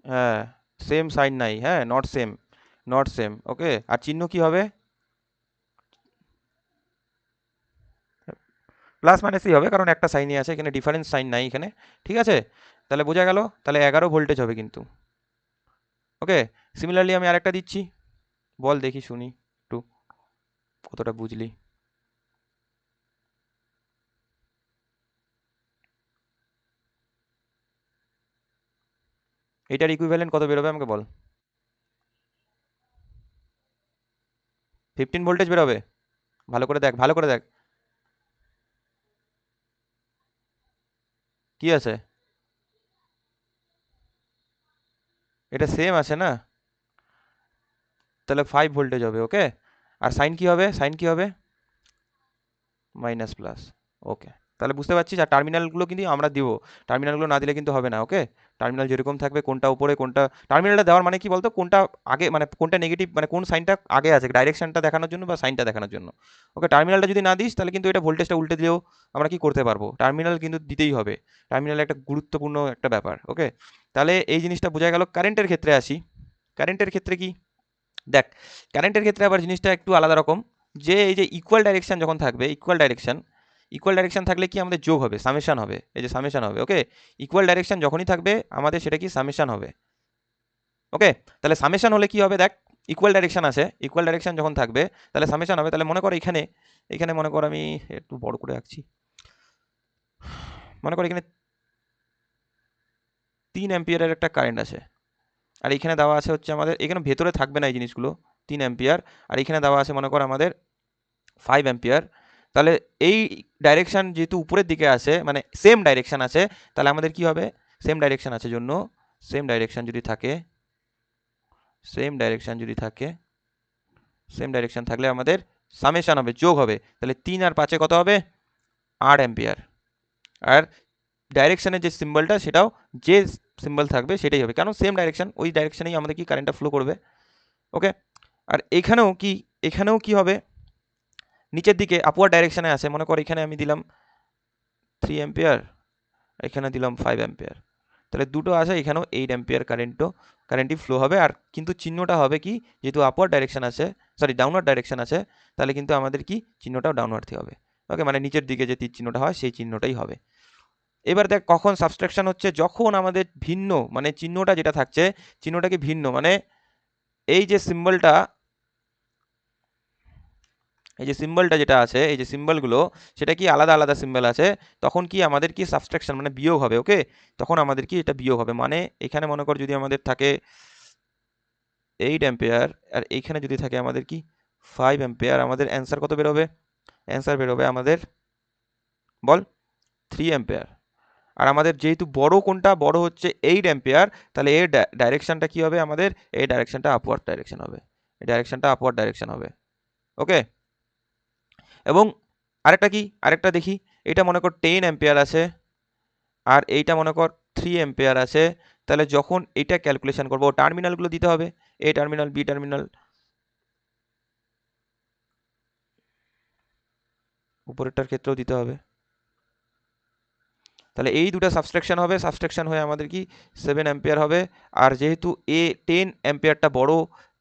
হ্যাঁ সেম সাইন নাই, হ্যাঁ নট সেম। ওকে, আর চিহ্ন কি হবে? প্লাস মাইনাসই হবে, কারণ একটা সাইনই আছে এখানে, ডিফারেন্স সাইন নাই এখানে। ঠিক আছে, তাহলে বোঝা গেল, তাহলে 11 ভোল্টেজ হবে কিন্তু। ওকে, সিমিলারলি আমি আরেকটা দিচ্ছি, বল দেখি শুনি একটু কতটা বুঝলি। এটার ইকুইভ্যালেন্ট কত বেরোবে আমাকে বল। 15 ভোল্টেজ বেরোবে। ভালো করে দেখ, ভালো করে দেখ কি আছে, এটা সেম আছে না, তাহলে 5 ভোল্টেজ হবে। ওকে, আর সাইন কি হবে, সাইন কি হবে মাইনাস প্লাস। ওকে, তাহলে বুঝতে পারছিস। আর টার্মিনালগুলো কিন্তু আমরা দিব, টার্মিনালগুলো না দিলে কিন্তু হবে না। ওকে, টার্মিনাল যেরকম থাকবে, কোনটা উপরে কোনটা, টার্মিনালটা দেওয়ার মানে কি বলতো, কোনটা আগে মানে কোনটা নেগেটিভ, মানে কোন সাইনটা আগে আছে ডাইরেকশনটা দেখানোর জন্য বা সাইনটা দেখানোর জন্য। ওকে, টার্মিনালটা যদি না দিস তাহলে কিন্তু এটা ভোল্টেজটা উল্টে দিলেও আমরা কি করতে পারবো, টার্মিনাল কিন্তু দিতেই হবে। টার্মিনাল একটা গুরুত্বপূর্ণ একটা ব্যাপার। ওকে, তাহলে এই জিনিসটা বোঝা গেল। কারেন্টের ক্ষেত্রে আসি, কারেন্টের ক্ষেত্রে কি দেখ, কারেন্টের ক্ষেত্রে আবার জিনিসটা একটু আলাদা রকম, যে এই যে ইকুয়াল ডাইরেকশন যখন থাকবে, ইকুয়াল ডাইরেকশন থাকলে কি আমাদের যোগ হবে, সামেশন হবে, এই যে সামেশন হবে। ওকে, ইকুয়াল ডাইরেকশন যখনই থাকবে আমাদের সেটা কি সামেশন হবে। ওকে, তাহলে সামেশন হলে কি হবে দেখ, ইকুয়াল ডাইরেকশন আছে, ইকুয়াল ডাইরেকশন যখন থাকবে তাহলে সামেশন হবে। তাহলে মনে কর এখানে, এখানে মনে কর আমি একটু বড় করে আঁকছি, মনে কর এখানে 3 অ্যাম্পিয়ারের একটা কারেন্ট আছে, আর এখানে দেওয়া আছে হচ্ছে আমাদের, এখানে ভেতরে থাকবে না এই জিনিসগুলো, 3 অ্যাম্পিয়ার, আর এখানে দেওয়া আছে মনে কর আমাদের 5 অ্যাম্পিয়ার। তাহলে এই ডাইরেকশন যেহেতু উপরের দিকে আছে, মানে সেম ডাইরেকশন আছে, তাহলে আমাদের কি হবে, সেম ডাইরেকশন আছে জন্য, সেম ডাইরেকশন যদি থাকে, সেম ডাইরেকশন যদি থাকে, সেম ডাইরেকশন থাকলে আমাদের সামেশন হবে, যোগ হবে। তাহলে 3 আর 5 কত হবে, 8 অ্যাম্পিয়ার। আর ডাইরেকশনের যে সিম্বলটা সেটাও যে সিম্বল থাকবে সেটাই হবে, কারণ সেম ডাইরেকশন, ওই ডাইরেকশনেই আমাদের কি কারেন্টটা ফ্লো করবে। ওকে, আর এখানেও কি হবে, নিচের দিকে আপওয়ার্ড ডাইরেকশনে আছে, মনে কর এখানে আমি দিলাম 3 অ্যাম্পিয়ার, এখানে দিলাম 5 অ্যাম্পিয়ার, তাহলে দুটো আছে, এখানেও 8 অ্যাম্পিয়ার কারেন্টই ফ্লো হবে। আর কিন্তু চিহ্নটা হবে কি, যেহেতু আপওয়ার্ড ডাইরেকশন আছে, সরি ডাউনওয়ার্ড ডাইরেকশন আছে, তাহলে কিন্তু আমাদের কি চিহ্নটাও ডাউনওয়ার্ডই হবে। ওকে, মানে নিচের দিকে যে তীর চিহ্নটা হয় সেই চিহ্নটাই হবে। এবার দেখ কখন সাবস্ট্রাকশন হচ্ছে, যখন আমাদের ভিন্ন, মানে চিহ্নটা যেটা থাকছে চিহ্নটা কি ভিন্ন, মানে এই যে সিম্বলটা, এই যে সিম্বলটা যেটা আছে, এই যে সিম্বলগুলো সেটা কি আলাদা আলাদা সিম্বল আছে, তখন কি আমাদের কি সাবস্ট্রাকশন মানে বিয়োগ হবে। ওকে, তখন আমাদের কি এটা বিয়োগ হবে, মানে এখানে মনে কর যদি আমাদের থাকে 8 অ্যাম্পিয়ার, আর এইখানে যদি থাকে আমাদের কি 5 অ্যাম্পিয়ার, আমাদের অ্যান্সার কত বেরোবে, অ্যান্সার বেরোবে আমাদের বল 3 অ্যাম্পিয়ার। আর আমাদের যেহেতু বড় কোনটা, বড় হচ্ছে 8 অ্যাম্পিয়ার, তাহলে এর ডাইরেকশনটা কি হবে আমাদের, এই ডাইরেকশনটা আপওয়ার্ড ডাইরেকশন হবে, ডাইরেকশনটা আপওয়ার্ড ডাইরেকশন হবে। ওকে, এবং আরেকটা দেখি, এটা মনে কর 10 অ্যাম্পিয়ার আছে আর এইটা মনে কর 3 অ্যাম্পিয়ার আছে। তাহলে যখন এটা ক্যালকুলেশন করবো টার্মিনালগুলো দিতে হবে, এ টার্মিনাল, বি টার্মিনাল, উপরেরটার ক্ষেত্রেও দিতে হবে। তাহলে এই দুটো সাবস্ট্রাকশন হবে, সাবস্ট্রাকশন হয়ে আমাদের কি 7 অ্যাম্পিয়ার হবে। আর যেহেতু এ 10 অ্যাম্পিয়ারটা বড়,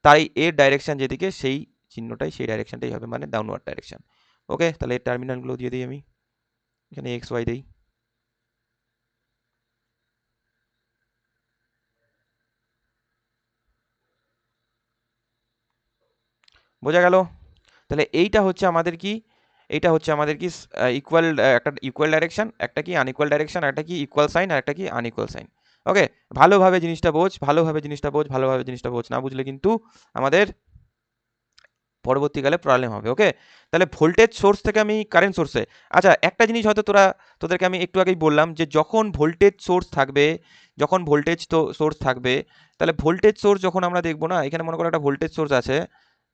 তাই এর ডাইরেকশন যেদিকে সেই চিহ্নটাই সেই ডাইরেকশনটাই হবে, মানে ডাউনওয়ার্ড ডাইরেকশন। ওকে, তাহলে এর টার্মিনালগুলো দিয়ে দিই আমি, এখানে এক্স ওয়াই দিই। বোঝা গেল? তাহলে এইটা হচ্ছে আমাদের কি ইকুয়াল, একটা ইকুয়াল ডাইরেকশন, একটা কি আনইকুয়াল ডাইরেকশন, একটা কি ইকুয়াল সাইন, আর একটা কি আনইকুয়াল সাইন। ওকে, ভালোভাবে জিনিসটা বোঝ, ভালোভাবে জিনিসটা বোঝ, ভালোভাবে জিনিসটা বোঝ, না বুঝলে কিন্তু আমাদের পরবর্তীকালে প্রবলেম হবে। ওকে, তাহলে ভোল্টেজ সোর্স থেকে আমি কারেন্ট সোর্সে, আচ্ছা একটা জিনিস হয়তো তোদেরকে আমি একটু আগেই বললাম যে যখন ভোল্টেজ সোর্স থাকবে, যখন ভোল্টেজ তো সোর্স থাকবে, তাহলে ভোল্টেজ সোর্স যখন আমরা দেখবো না, এখানে মনে করো একটা ভোল্টেজ সোর্স আছে,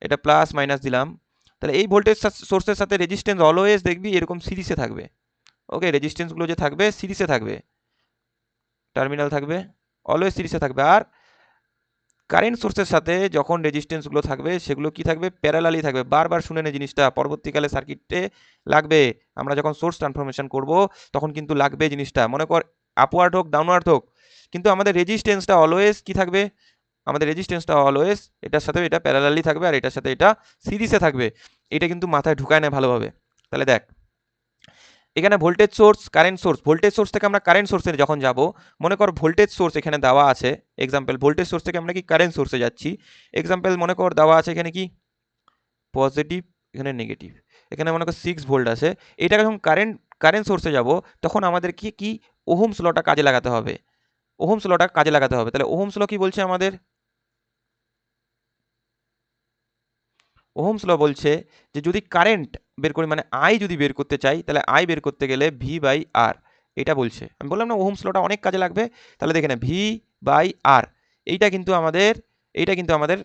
এটা প্লাস মাইনাস দিলাম, তাহলে এই ভোল্টেজ সোর্সের সাথে রেজিস্ট্যান্স অলওয়েজ দেখবি এরকম সিরিজে থাকবে। ওকে, রেজিস্ট্যান্সগুলো যে থাকবে সিরিজে থাকবে, টার্মিনাল থাকবে, অলওয়েজ সিরিজে থাকবে। আর কারেন্ট সোর্সের সাথে যখন রেজিস্ট্যান্সগুলো থাকবে সেগুলো কি থাকবে, প্যারালালি থাকবে। বারবার শুনে নে জিনিসটা, পরবর্তীকালে সার্কিটে লাগবে, আমরা যখন সোর্স ট্রান্সফরমেশন করব তখন কিন্তু লাগবে জিনিসটা। মনে কর আপওয়ার্ড হোক ডাউনওয়ার্ড হোক, কিন্তু আমাদের রেজিস্ট্যান্সটা অলওয়েজ কি থাকবে, আমাদের রেজিস্ট্যান্সটা অলওয়েজ এটার সাথে এটা প্যারালালি থাকবে আর এটার সাথে এটা সিরিজে থাকবে। এটা কিন্তু মাথায় ঢুকায় নেয় ভালোভাবে। তাহলে দেখ, এখানে voltage source, current source, voltage source থেকে আমরা কারেন্ট সোর্সে যখন যাব, মনে কর ভোল্টেজ সোর্স এখানে দেওয়া আছে, এক্সাম্পল ভোল্টেজ সোর্স থেকে আমরা কি কারেন্ট সোর্সে যাচ্ছি, এক্সাম্পল মনে কর দেওয়া আছে এখানে কি পজিটিভ, এখানে নেগেটিভ, এখানে মনে কর 6 ভোল্ট আছে। এটা যখন কারেন্ট কারেন্ট সোর্সে যাব তখন আমাদের কি কি ওহমস লটা কাজে লাগাতে হবে, ওহমস লটা কাজে লাগাতে হবে। তাহলে ওহমস ল কি বলছে আমাদের, ওহমস ল বলছে যে যদি কারেন্ট বের করি, মানে আই যদি বের করতে চাই, তাহলে আই বের করতে গেলে ভি বাই আর, এটা বলছে। আমি বললাম না ওহমস লটা অনেক কাজে লাগবে। তাহলে দেখে না ভি বাই আর, এইটা কিন্তু আমাদের এইটা কিন্তু আমাদের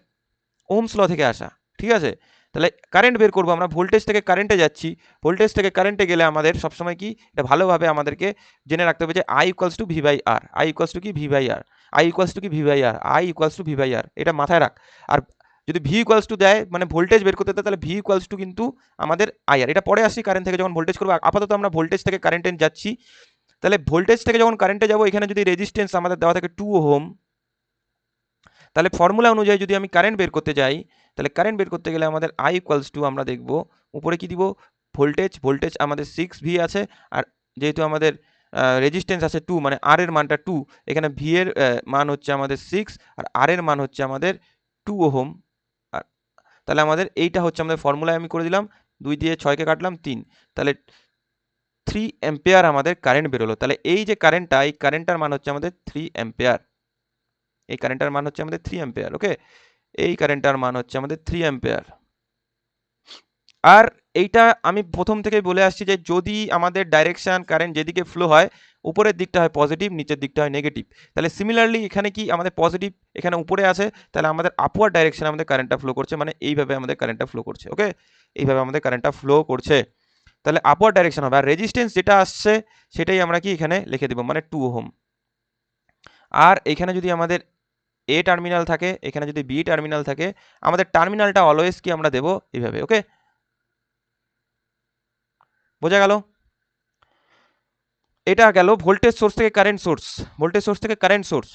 ওহমস ল থেকে আসা। ঠিক আছে, তাহলে কারেন্ট বের করবো আমরা, ভোল্টেজ থেকে কারেন্টে যাচ্ছি, ভোল্টেজ থেকে কারেন্টে গেলে আমাদের সবসময় কি এটা ভালোভাবে আমাদেরকে জেনে রাখতে হবে যে I equals to V by R, I equals to কি V by R, I equals to কি V by R, I equals to V by R, এটা মাথায় রাখ। আর যদি ভি ইকুয়ালস টু দেয় মানে ভোল্টেজ বের করতে দেয়, তাহলে ভি ইকুয়ালস টু কিন্তু আমাদের আই আর, এটা পরে আসি কারেন্ট থেকে যখন ভোল্টেজ করবো। আপাতত আমরা ভোল্টেজ থেকে কারেন্টে যাচ্ছি। তাহলে ভোল্টেজ থেকে যখন কারেন্টে যাবো, এখানে যদি রেজিস্ট্যান্স আমাদের দেওয়া থাকে 2 ওহম, তাহলে ফর্মুলা অনুযায়ী যদি আমি কারেন্ট বের করতে যাই, তাহলে কারেন্ট বের করতে গেলে আমাদের আই ইকুয়ালস টু আমরা দেখব উপরে কি দিব, ভোল্টেজ, ভোল্টেজ আমাদের 6 ভি আছে, আর যেহেতু আমাদের রেজিস্ট্যান্স আছে 2, মানে আর এর মানটা 2, এখানে ভি এর মান হচ্ছে আমাদের 6 আর আর এর মান হচ্ছে আমাদের 2 ওহম। আর তাহলে আমাদের এইটা হচ্ছে আমাদের ফর্মুলায় আমি করে দিলাম, 2 দিয়ে 6কে কাটলাম 3, তাহলে 3 অ্যাম্পিয়ার আমাদের কারেন্ট বেরোলো। তাহলে এই যে কারেন্টটা, এই কারেন্টটার মান হচ্ছে আমাদের 3 অ্যাম্পিয়ার, এই কারেন্টটার মান হচ্ছে আমাদের 3 অ্যাম্পিয়ার। ওকে, এই কারেন্টটার মান হচ্ছে আমাদের 3 অ্যাম্পিয়ার। আর এইটা আমি প্রথম থেকেই বলে আসছি যে যদি আমাদের ডাইরেকশন কারেন্ট যেদিকে ফ্লো হয়, উপরের দিকটা হয় পজিটিভ, নিচের দিকটা হয় নেগেটিভ। তাহলে সিমিলারলি এখানে কি আমাদের পজিটিভ এখানে উপরে আছে, তাহলে আমাদের আপওয়ার্ড ডাইরেকশনে আমাদের কারেন্টটা ফ্লো করছে, মানে এইভাবে আমাদের কারেন্টটা ফ্লো করছে। ওকে, এইভাবে আমাদের কারেন্টটা ফ্লো করছে, তাহলে আপওয়ার্ড ডাইরেকশন হবে। আর রেজিস্ট্যান্স যেটা আসছে সেটাই আমরা কি এখানে লিখে দেবো, মানে 2 ওহম। আর এখানে যদি আমাদের এ টার্মিনাল থাকে, এখানে যদি বি টার্মিনাল থাকে, আমাদের টার্মিনালটা অলওয়েজ কি আমরা দেবো এইভাবে। ওকে, বোঝা গেল? এটা গেল ভোল্টেজ সোর্স থেকে কারেন্ট সোর্স, ভোল্টেজ সোর্স থেকে কারেন্ট সোর্স।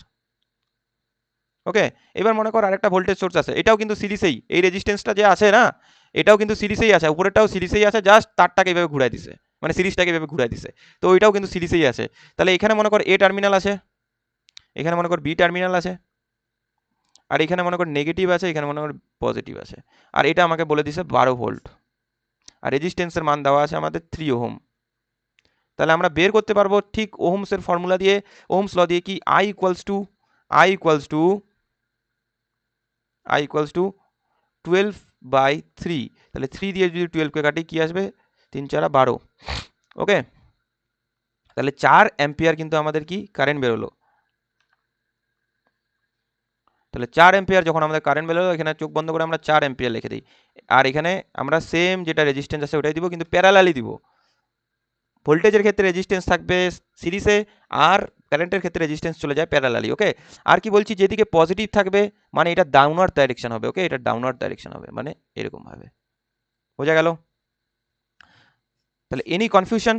ওকে, এবার মনে কর আরেকটা ভোল্টেজ সোর্স আছে, এটাও কিন্তু সিরিজেই, এই রেজিস্ট্যান্সটা যে আছে না, এটাও কিন্তু সিরিজেই আছে, উপরেরটাও সিরিজেই আছে, জাস্ট তারটাকে এইভাবে ঘুরাই দিছে, মানে সিরিজটাকে এইভাবে ঘুরাই দিছে, তো ওইটাও কিন্তু সিরিজেই আছে। তাহলে এখানে মনে কর এ টার্মিনাল আছে, এখানে মনে কর বি টার্মিনাল আছে, আর এখানে মনে কর নেগেটিভ আছে, এখানে মনে কর পজিটিভ আছে, আর এটা আমাকে বলে দিছে 12 ভোল্ট, আর রেজিস্ট্যান্সের মান দেওয়া আছে আমাদের 3 ওহম। তাহলে আমরা বের করতে পারবো ঠিক ওহমসের ফর্মুলা দিয়ে, ওহমস ল দিয়ে কি I equals to I equals to I equals two 12/3। তাহলে 3 দিয়ে যদি 12কে কাটি কি আসবে, 3 4 12। ওকে, তাহলে 4 অ্যাম্পিয়ার কিন্তু আমাদের কি কারেন্ট বেরোলো। তাহলে 4 অ্যাম্পিয়ার যখন আমাদের কারেন্ট ভ্যালু এখানে চোখ বন্ধ করে আমরা 4 অ্যাম্পিয়ার লিখে দিই। আর এখানে আমরা সেম যেটা রেজিস্ট্যান্স আছে ওটাই দিব, কিন্তু প্যারালালি দিব। ভোল্টেজের ক্ষেত্রে রেজিস্ট্যান্স থাকবে সিরিজে, আর কারেন্টের ক্ষেত্রে রেজিস্ট্যান্স চলে যায় প্যারালালি। ওকে, আর কি বলছি, যেদিকে পজিটিভ থাকবে মানে এটা ডাউনওয়ার্ড ডাইরেকশন হবে। ওকে, এটা ডাউনওয়ার্ড ডাইরেকশন হবে, মানে এরকম ভাবে। বোঝা গেল? তাহলে এনি কনফিউশন?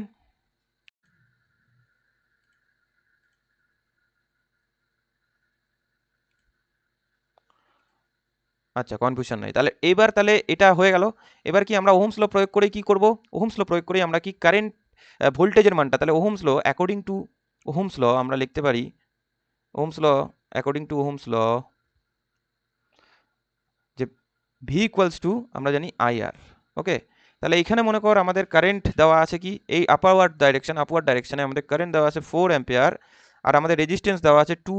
আচ্ছা, কনফিউশন নাই। তাহলে এবার তাহলে এটা হয়ে গেল। এবার কি আমরা ওহমস ল প্রয়োগ করে কি করব? ওহমস ল প্রয়োগ করে আমরা কি কারেন্ট ভোল্টেজের মানটা, তাহলে Ohm's law according to Ohm's law আমরা লিখতে পারি, Ohm's law according to Ohm's law, যে ভি ইকুয়ালস টু আমরা জানি আইআর। ওকে, তাহলে এখানে মনে কর আমাদের কারেন্ট দেওয়া আছে কি, এই আপওয়ার্ড ডাইরেকশনে আমাদের কারেন্ট দেওয়া আছে 4 অ্যাম্পিয়ার, আর আমাদের রেজিস্ট্যান্স দেওয়া আছে 2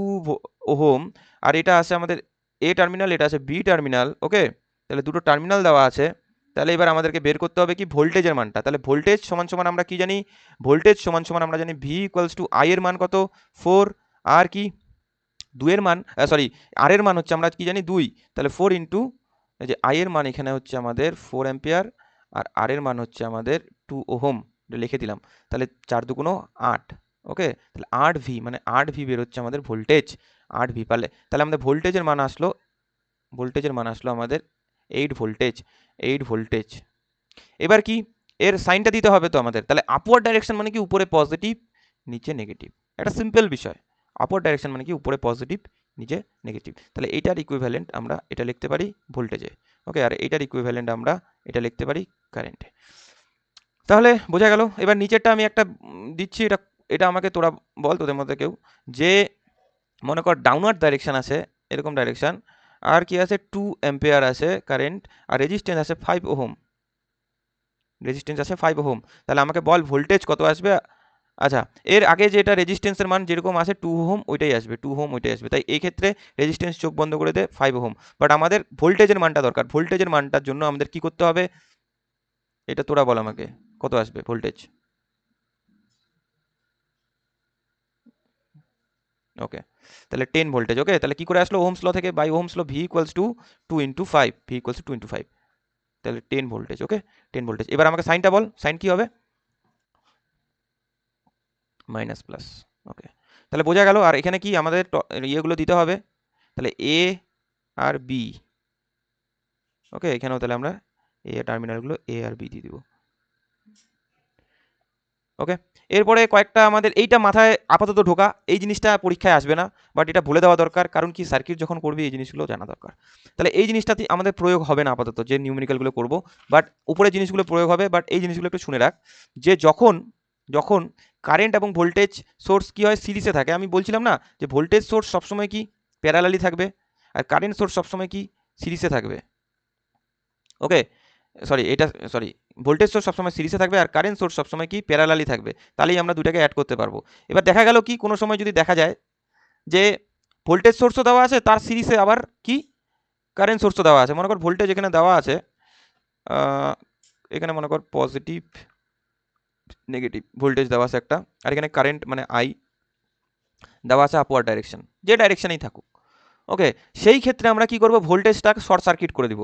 ওহম, আর এটা আছে আমাদের এ টার্মিনাল, এটা আছে বি টার্মিনাল। ওকে, তাহলে দুটো টার্মিনাল দেওয়া আছে। তাহলে এবার আমাদেরকে বের করতে হবে কি ভোল্টেজের মানটা। তাহলে ভোল্টেজ সমান সমান আমরা কি জানি, ভোল্টেজ সমান সমান আমরা জানি ভি ইকুয়ালস টু আই এর মান কত 4, আর কি 2 এর মান, সরি আর এর মান হচ্ছে আমরা কি জানি 2, তাহলে 4 ইন্টু এই যে আই এর মান এখানে হচ্ছে আমাদের 4 অ্যাম্পিয়ার, আর আর এর মান হচ্ছে আমাদের 2 ওহম, এটা লিখে দিলাম। তাহলে 4 দুগুণ 8। ওকে, তাহলে 8 ভি, মানে 8 ভি বের হচ্ছে আমাদের ভোল্টেজ, 8 ভি পারলে। তাহলে আমাদের ভোল্টেজের মান আসলো, আমাদের 8 ভোল্টেজ, 8 ভোল্টেজ। এবার কি এর সাইনটা দিতে হবে তো আমাদের, তাহলে আপওয়ার্ড ডাইরেকশন মানে কি উপরে পজিটিভ নিচে নেগেটিভ, একটা সিম্পল বিষয়। আপওয়ার্ড ডাইরেকশন মানে কি উপরে পজিটিভ নিচে নেগেটিভ। তাহলে এইটার ইকুইভ্যালেন্ট আমরা এটা লিখতে পারি ভোল্টেজে। ওকে, আর এইটার ইকুইভ্যালেন্ট আমরা এটা লিখতে পারি কারেন্টে। তাহলে বোঝা গেল। এবার নিচেরটা আমি একটা দিচ্ছি, এটা এটা আমাকে তোরা বল, তোদের মধ্যে কেউ, যে মনে কর ডাউনওয়ার্ড ডাইরেকশন আছে, এরকম ডাইরেকশন, আর কি আছে 2 অ্যাম্পিয়ার আছে কারেন্ট, আর রেজিস্ট্যান্স আছে 5 ওহম, তাহলে আমাকে বল ভোল্টেজ কত আসবে। আচ্ছা, এর আগে যেটা রেজিস্ট্যান্সের মান যেরকম আছে 2 ওহম ওইটাই আসবে, তাই এই ক্ষেত্রে রেজিস্ট্যান্স চোখ বন্ধ করে দে 5 ওহম। বাট আমাদের ভোল্টেজের মানটা দরকার, ভোল্টেজের মানটার জন্য আমাদের কি করতে হবে, এটা তোরা বল আমাকে, কত আসবে ভোল্টেজ? ওকে, তাহলে 10 ভোল্টেজ। ওকে, তাহলে কি করে আসলো ওহমস ল থেকে, by Ohm's law V equals to 2 into 5, তাহলে 10 ভোল্টেজ। ওকে, 10 ভোল্টেজ। এবার আমাকে সাইনটা বল, সাইন কি হবে? Minus plus. ওকে, তাহলে বোঝা গেল। আর এখানে কি আমাদের ইয়েগুলো দিতে হবে, তাহলে এ আর বি। ওকে, এখানেও তাহলে আমরা এ টার্মিনালগুলো এ আর বি দিয়ে দিব। ওকে, এরপরে কয়েকটা আমাদের এইটা মাথায় আপাতত ঢোকা, এই জিনিসটা পরীক্ষায় আসবে না, বাট এটা বলে দেওয়া দরকার, কারণ কি সার্কিট যখন করবি এই জিনিসগুলো জানা দরকার। তাহলে এই জিনিসটাতে আমাদের প্রয়োগ হবে না আপাতত, যে নিউমেরিক্যালগুলো করবো, বাট উপরে জিনিসগুলো প্রয়োগ হবে। বাট এই জিনিসগুলো একটু শুনে রাখ, যে যখন যখন কারেন্ট এবং ভোল্টেজ সোর্স কি হয় সিরিজে থাকে, আমি বলছিলাম না যে ভোল্টেজ সোর্স সবসময় কি প্যারালালি থাকবে, আর কারেন্ট সোর্স সবসময় কি সিরিজে থাকবে। ওকে, সরি, ভোল্টেজ সোর্স সবসময় সিরিজে থাকবে, আর কারেন্ট সোর্স সবসময় কি প্যারালালি থাকবে, তাহলেই আমরা দুটাকে অ্যাড করতে পারবো। এবার দেখা গেল কি কোনো সময় যদি দেখা যায় যে ভোল্টেজ সোর্সও দেওয়া আছে, তার সিরিজে আবার কি কারেন্ট সোর্সও দেওয়া আছে। মনে কর ভোল্টেজ এখানে দেওয়া আছে, এখানে মনে কর পজিটিভ নেগেটিভ ভোল্টেজ দেওয়া আছে একটা, আর এখানে কারেন্ট মানে আই দেওয়া আছে আপওয়ার্ড ডাইরেকশন, যে ডাইরেকশনেই থাকুক। ওকে, সেই ক্ষেত্রে আমরা কি করব, ভোল্টেজটাকে শর্ট সার্কিট করে দিব,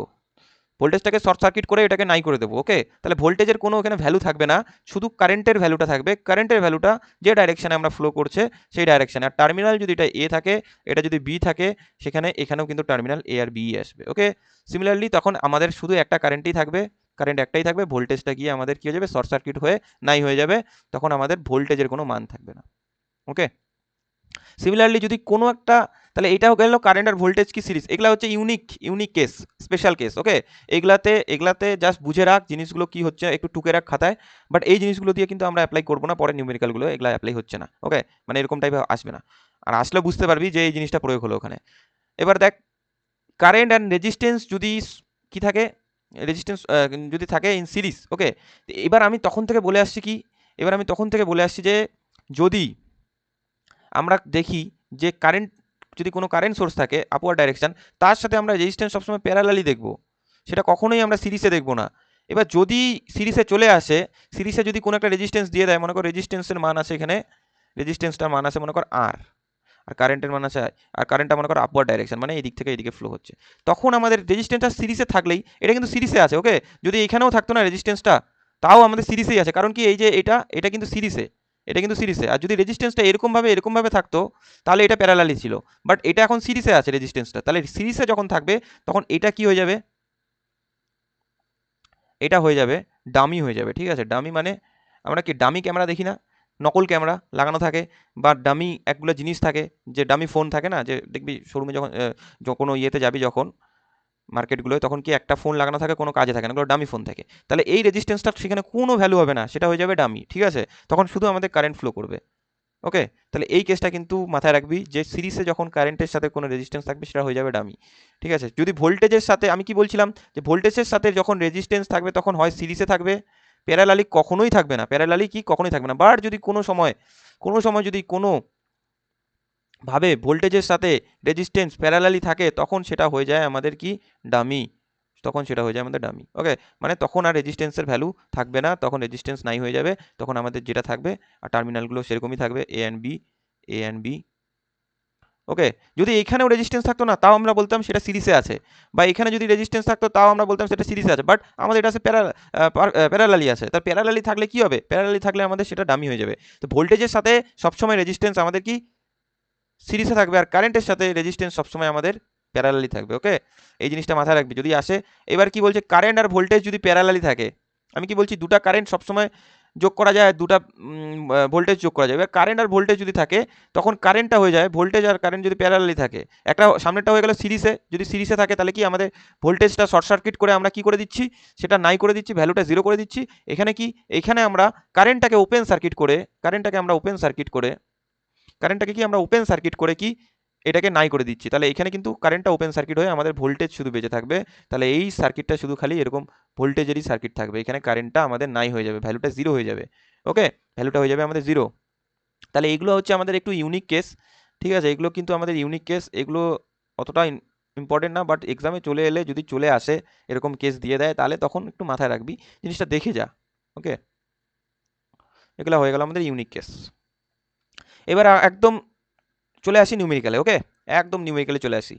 ভোল্টেজটাকে শর্ট সার্কিট করে এটাকে নাই করে দেবো। ওকে, তাহলে ভোল্টেজের কোনো এখানে ভ্যালু থাকবে না, শুধু কারেন্টের ভ্যালুটা থাকবে। কারেন্টের ভ্যালুটা যে ডাইরেকশনে আমরা ফ্লো করছে সেই ডাইরেকশনে, আর টার্মিনাল যদি এটা এ থাকে, এটা যদি বি থাকে, সেখানে এখানেও কিন্তু টার্মিনাল এ আর বি আসবে। ওকে, সিমিলারলি তখন আমাদের শুধু একটা কারেন্টই থাকবে, কারেন্ট একটাই থাকবে, ভোল্টেজটা গিয়ে আমাদের কি হয়ে যাবে, শর্ট সার্কিট হয়ে নাই হয়ে যাবে, তখন আমাদের ভোল্টেজের কোনো মান থাকবে না। ওকে, সিমিলারলি যদি কোনো একটা, তাহলে এটাও গেল কারেন্ট আর ভোল্টেজ কি সিরিজ, এগুলা হচ্ছে ইউনিক কেস, স্পেশাল কেস। ওকে, এগুলাতে জাস্ট বুঝে রাখ জিনিসগুলো কি হচ্ছে, একটু টুকে রাখ খাতায়। বাট এই জিনিসগুলো দিয়ে কিন্তু আমরা অ্যাপ্লাই করবো না, পরে নিউমেরিক্যালগুলো এগুলা অ্যাপ্লাই হচ্ছে না। ওকে, মানে এরকম টাইপের আসবে না, আর আসলে বুঝতে পারবি যে এই জিনিসটা প্রয়োগ হলো ওখানে। এবার দেখ, কারেন্ট অ্যান্ড রেজিস্ট্যান্স যদি কি থাকে, রেজিস্ট্যান্স যদি থাকে ইন সিরিজ। ওকে, এবার আমি তখন থেকে বলে আসছি কি, যে যদি আমরা দেখি যে কারেন্ট, যদি কোনো কারেন্ট সোর্স থাকে আপওয়ার্ড ডাইরেকশন, তার সাথে আমরা রেজিস্ট্যান্স সবসময় প্যারালালি দেখব, সেটা কখনোই আমরা সিরিজে দেখব না। এবার যদি সিরিজে চলে আসে, সিরিজে যদি কোনো একটা রেজিস্ট্যান্স দিয়ে দেয়, মনে কর রেজিস্ট্যান্সের মান আছে এখানে, রেজিস্ট্যান্সটার মান আছে মনে কর আর, আর কারেন্টের মান আছে I, আর কারেন্টটা মনে করো আপওয়ার্ড ডাইরেকশন, মানে এদিক থেকে এদিকে ফ্লো হচ্ছে, তখন আমাদের রেজিস্ট্যান্সটা সিরিজে থাকলেই, এটা কিন্তু সিরিজে আছে, ওকে, যদি এখানেও থাকতো না রেজিস্ট্যান্সটা, তাও আমাদের সিরিজেই আছে, কারণ কি এই যে এটা কিন্তু সিরিজে, এটা কিন্তু সিরিজে, আর যদি রেজিস্ট্যান্সটা এরকমভাবে থাকতো তাহলে এটা প্যারালালি ছিল, বাট এটা এখন সিরিজে আছে রেজিস্ট্যান্সটা, তাহলে সিরিজে যখন থাকবে তখন এটা কি হয়ে যাবে, এটা হয়ে যাবে ডামি হয়ে যাবে, ঠিক আছে। ডামি মানে আমরা কি ডামি ক্যামেরা দেখি না, নকল ক্যামেরা লাগানো থাকে, বা ডামি একগুলো জিনিস থাকে, যে ডামি ফোন থাকে না, যে দেখবি শোরুমে যখন কোনো ইয়েতে যাবি যখন মার্কেটগুলোয়, তখন কি একটা ফোন লাগানো থাকে, কোনো কাজে থাকে না, ওগুলো ডামি ফোন থাকে, তাহলে এই রেজিস্ট্যান্সটা সেখানে কোনো ভ্যালু হবে না, সেটা হয়ে যাবে ডামি, ঠিক আছে, তখন শুধু আমাদের কারেন্ট ফ্লো করবে, ওকে। তাহলে এই কেসটা কিন্তু মাথায় রাখবি, যে সিরিজে যখন কারেন্টের সাথে কোনো রেজিস্ট্যান্স থাকবে সেটা হয়ে যাবে ডামি, ঠিক আছে। যদি ভোল্টেজের সাথে, আমি কি বলছিলাম, যে ভোল্টেজের সাথে যখন রেজিস্ট্যান্স থাকবে তখন হয় সিরিজে থাকবে, প্যারালালি কখনোই থাকবে না, প্যারালালি কি কখনোই থাকবে না, বাট যদি কোনো সময় যদি কোনো ভাবে ভোল্টেজের সাথে রেজিস্ট্যান্স প্যারালালি থাকে, তখন সেটা হয়ে যায় আমাদের কি ডামি, তখন সেটা হয়ে যায় আমাদের ডামি, ওকে। মানে তখন আর রেজিস্ট্যান্সের ভ্যালু থাকবে না, তখন রেজিস্ট্যান্স নাই হয়ে যাবে, তখন আমাদের যেটা থাকবে আর টার্মিনালগুলো সেরকমই থাকবে, এ অ্যান্ড বি, ওকে। যদি এখানেও রেজিস্ট্যান্স থাকতো না তাও আমরা বলতাম সেটা সিরিজে আছে, বা এখানে যদি রেজিস্ট্যান্স থাকতো তাও আমরা বলতাম সেটা সিরিজে আছে, বাট আমাদের এটা আছে প্যারালালি আছে, তার প্যারালালি থাকলে কি হবে, প্যারালালি থাকলে আমাদের সেটা ডামি হয়ে যাবে। তো ভোল্টেজের সাথে সবসময় রেজিস্ট্যান্স আমাদের কি সিরিজে থাকবে, আর কারেন্টের সাথে রেজিস্ট্যান্স সবসময় আমাদের প্যারালালি থাকবে, ওকে। এই জিনিসটা মাথায় রাখবি যদি আসে। এবার কি বলছে, কারেন্ট আর ভোল্টেজ যদি প্যারালালি থাকে, আমি কি বলছি, দুটা কারেন্ট সবসময় যোগ করা যায়, দুটা ভোল্টেজ যোগ করা যায়, এবার কারেন্ট আর ভোল্টেজ যদি থাকে তখন কারেন্টটা হয়ে যায়, ভোল্টেজ আর কারেন্ট যদি প্যারালালি থাকে, একটা সামনেরটা হয়ে গেল সিরিজে, যদি সিরিজে থাকে তাহলে কি আমাদের ভোল্টেজটা শর্ট সার্কিট করে আমরা কি করে দিচ্ছি, সেটা নাই করে দিচ্ছি, ভ্যালুটা জিরো করে দিচ্ছি। এখানে কি, এখানে আমরা কারেন্টটাকে ওপেন সার্কিট করে, কারেন্টটাকে কি আমরা ওপেন সার্কিট করে কি এটাকে নাই করে দিচ্ছি, তাহলে এখানে কিন্তু কারেন্টটা ওপেন সার্কিট হয়ে আমাদের ভোল্টেজ শুধু বেঁচে থাকবে, তাহলে এই সার্কিটটা শুধু খালি এরকম ভোল্টেজেরই সার্কিট থাকবে, এখানে কারেন্টটা আমাদের নাই হয়ে যাবে, ভ্যালুটা জিরো হয়ে যাবে, ওকে, ভ্যালুটা হয়ে যাবে আমাদের জিরো। তাহলে এগুলো হচ্ছে আমাদের একটু ইউনিক কেস, ঠিক আছে, এগুলো কিন্তু আমাদের ইউনিক কেস, এগুলো অতটা ইম্পর্টেন্ট না, বাট এক্সামে চলে এলে যদি চলে আসে এরকম কেস দিয়ে দেয়, তাহলে তখন একটু মাথায় রাখবি, জিনিসটা দেখে যা, ওকে। এগুলো হয়ে গেল আমাদের ইউনিক কেস। এবার একদম চলে আসি নিউমেরিক্যালে, ওকে, একদম নিউমেরিক্যালে চলে আসি।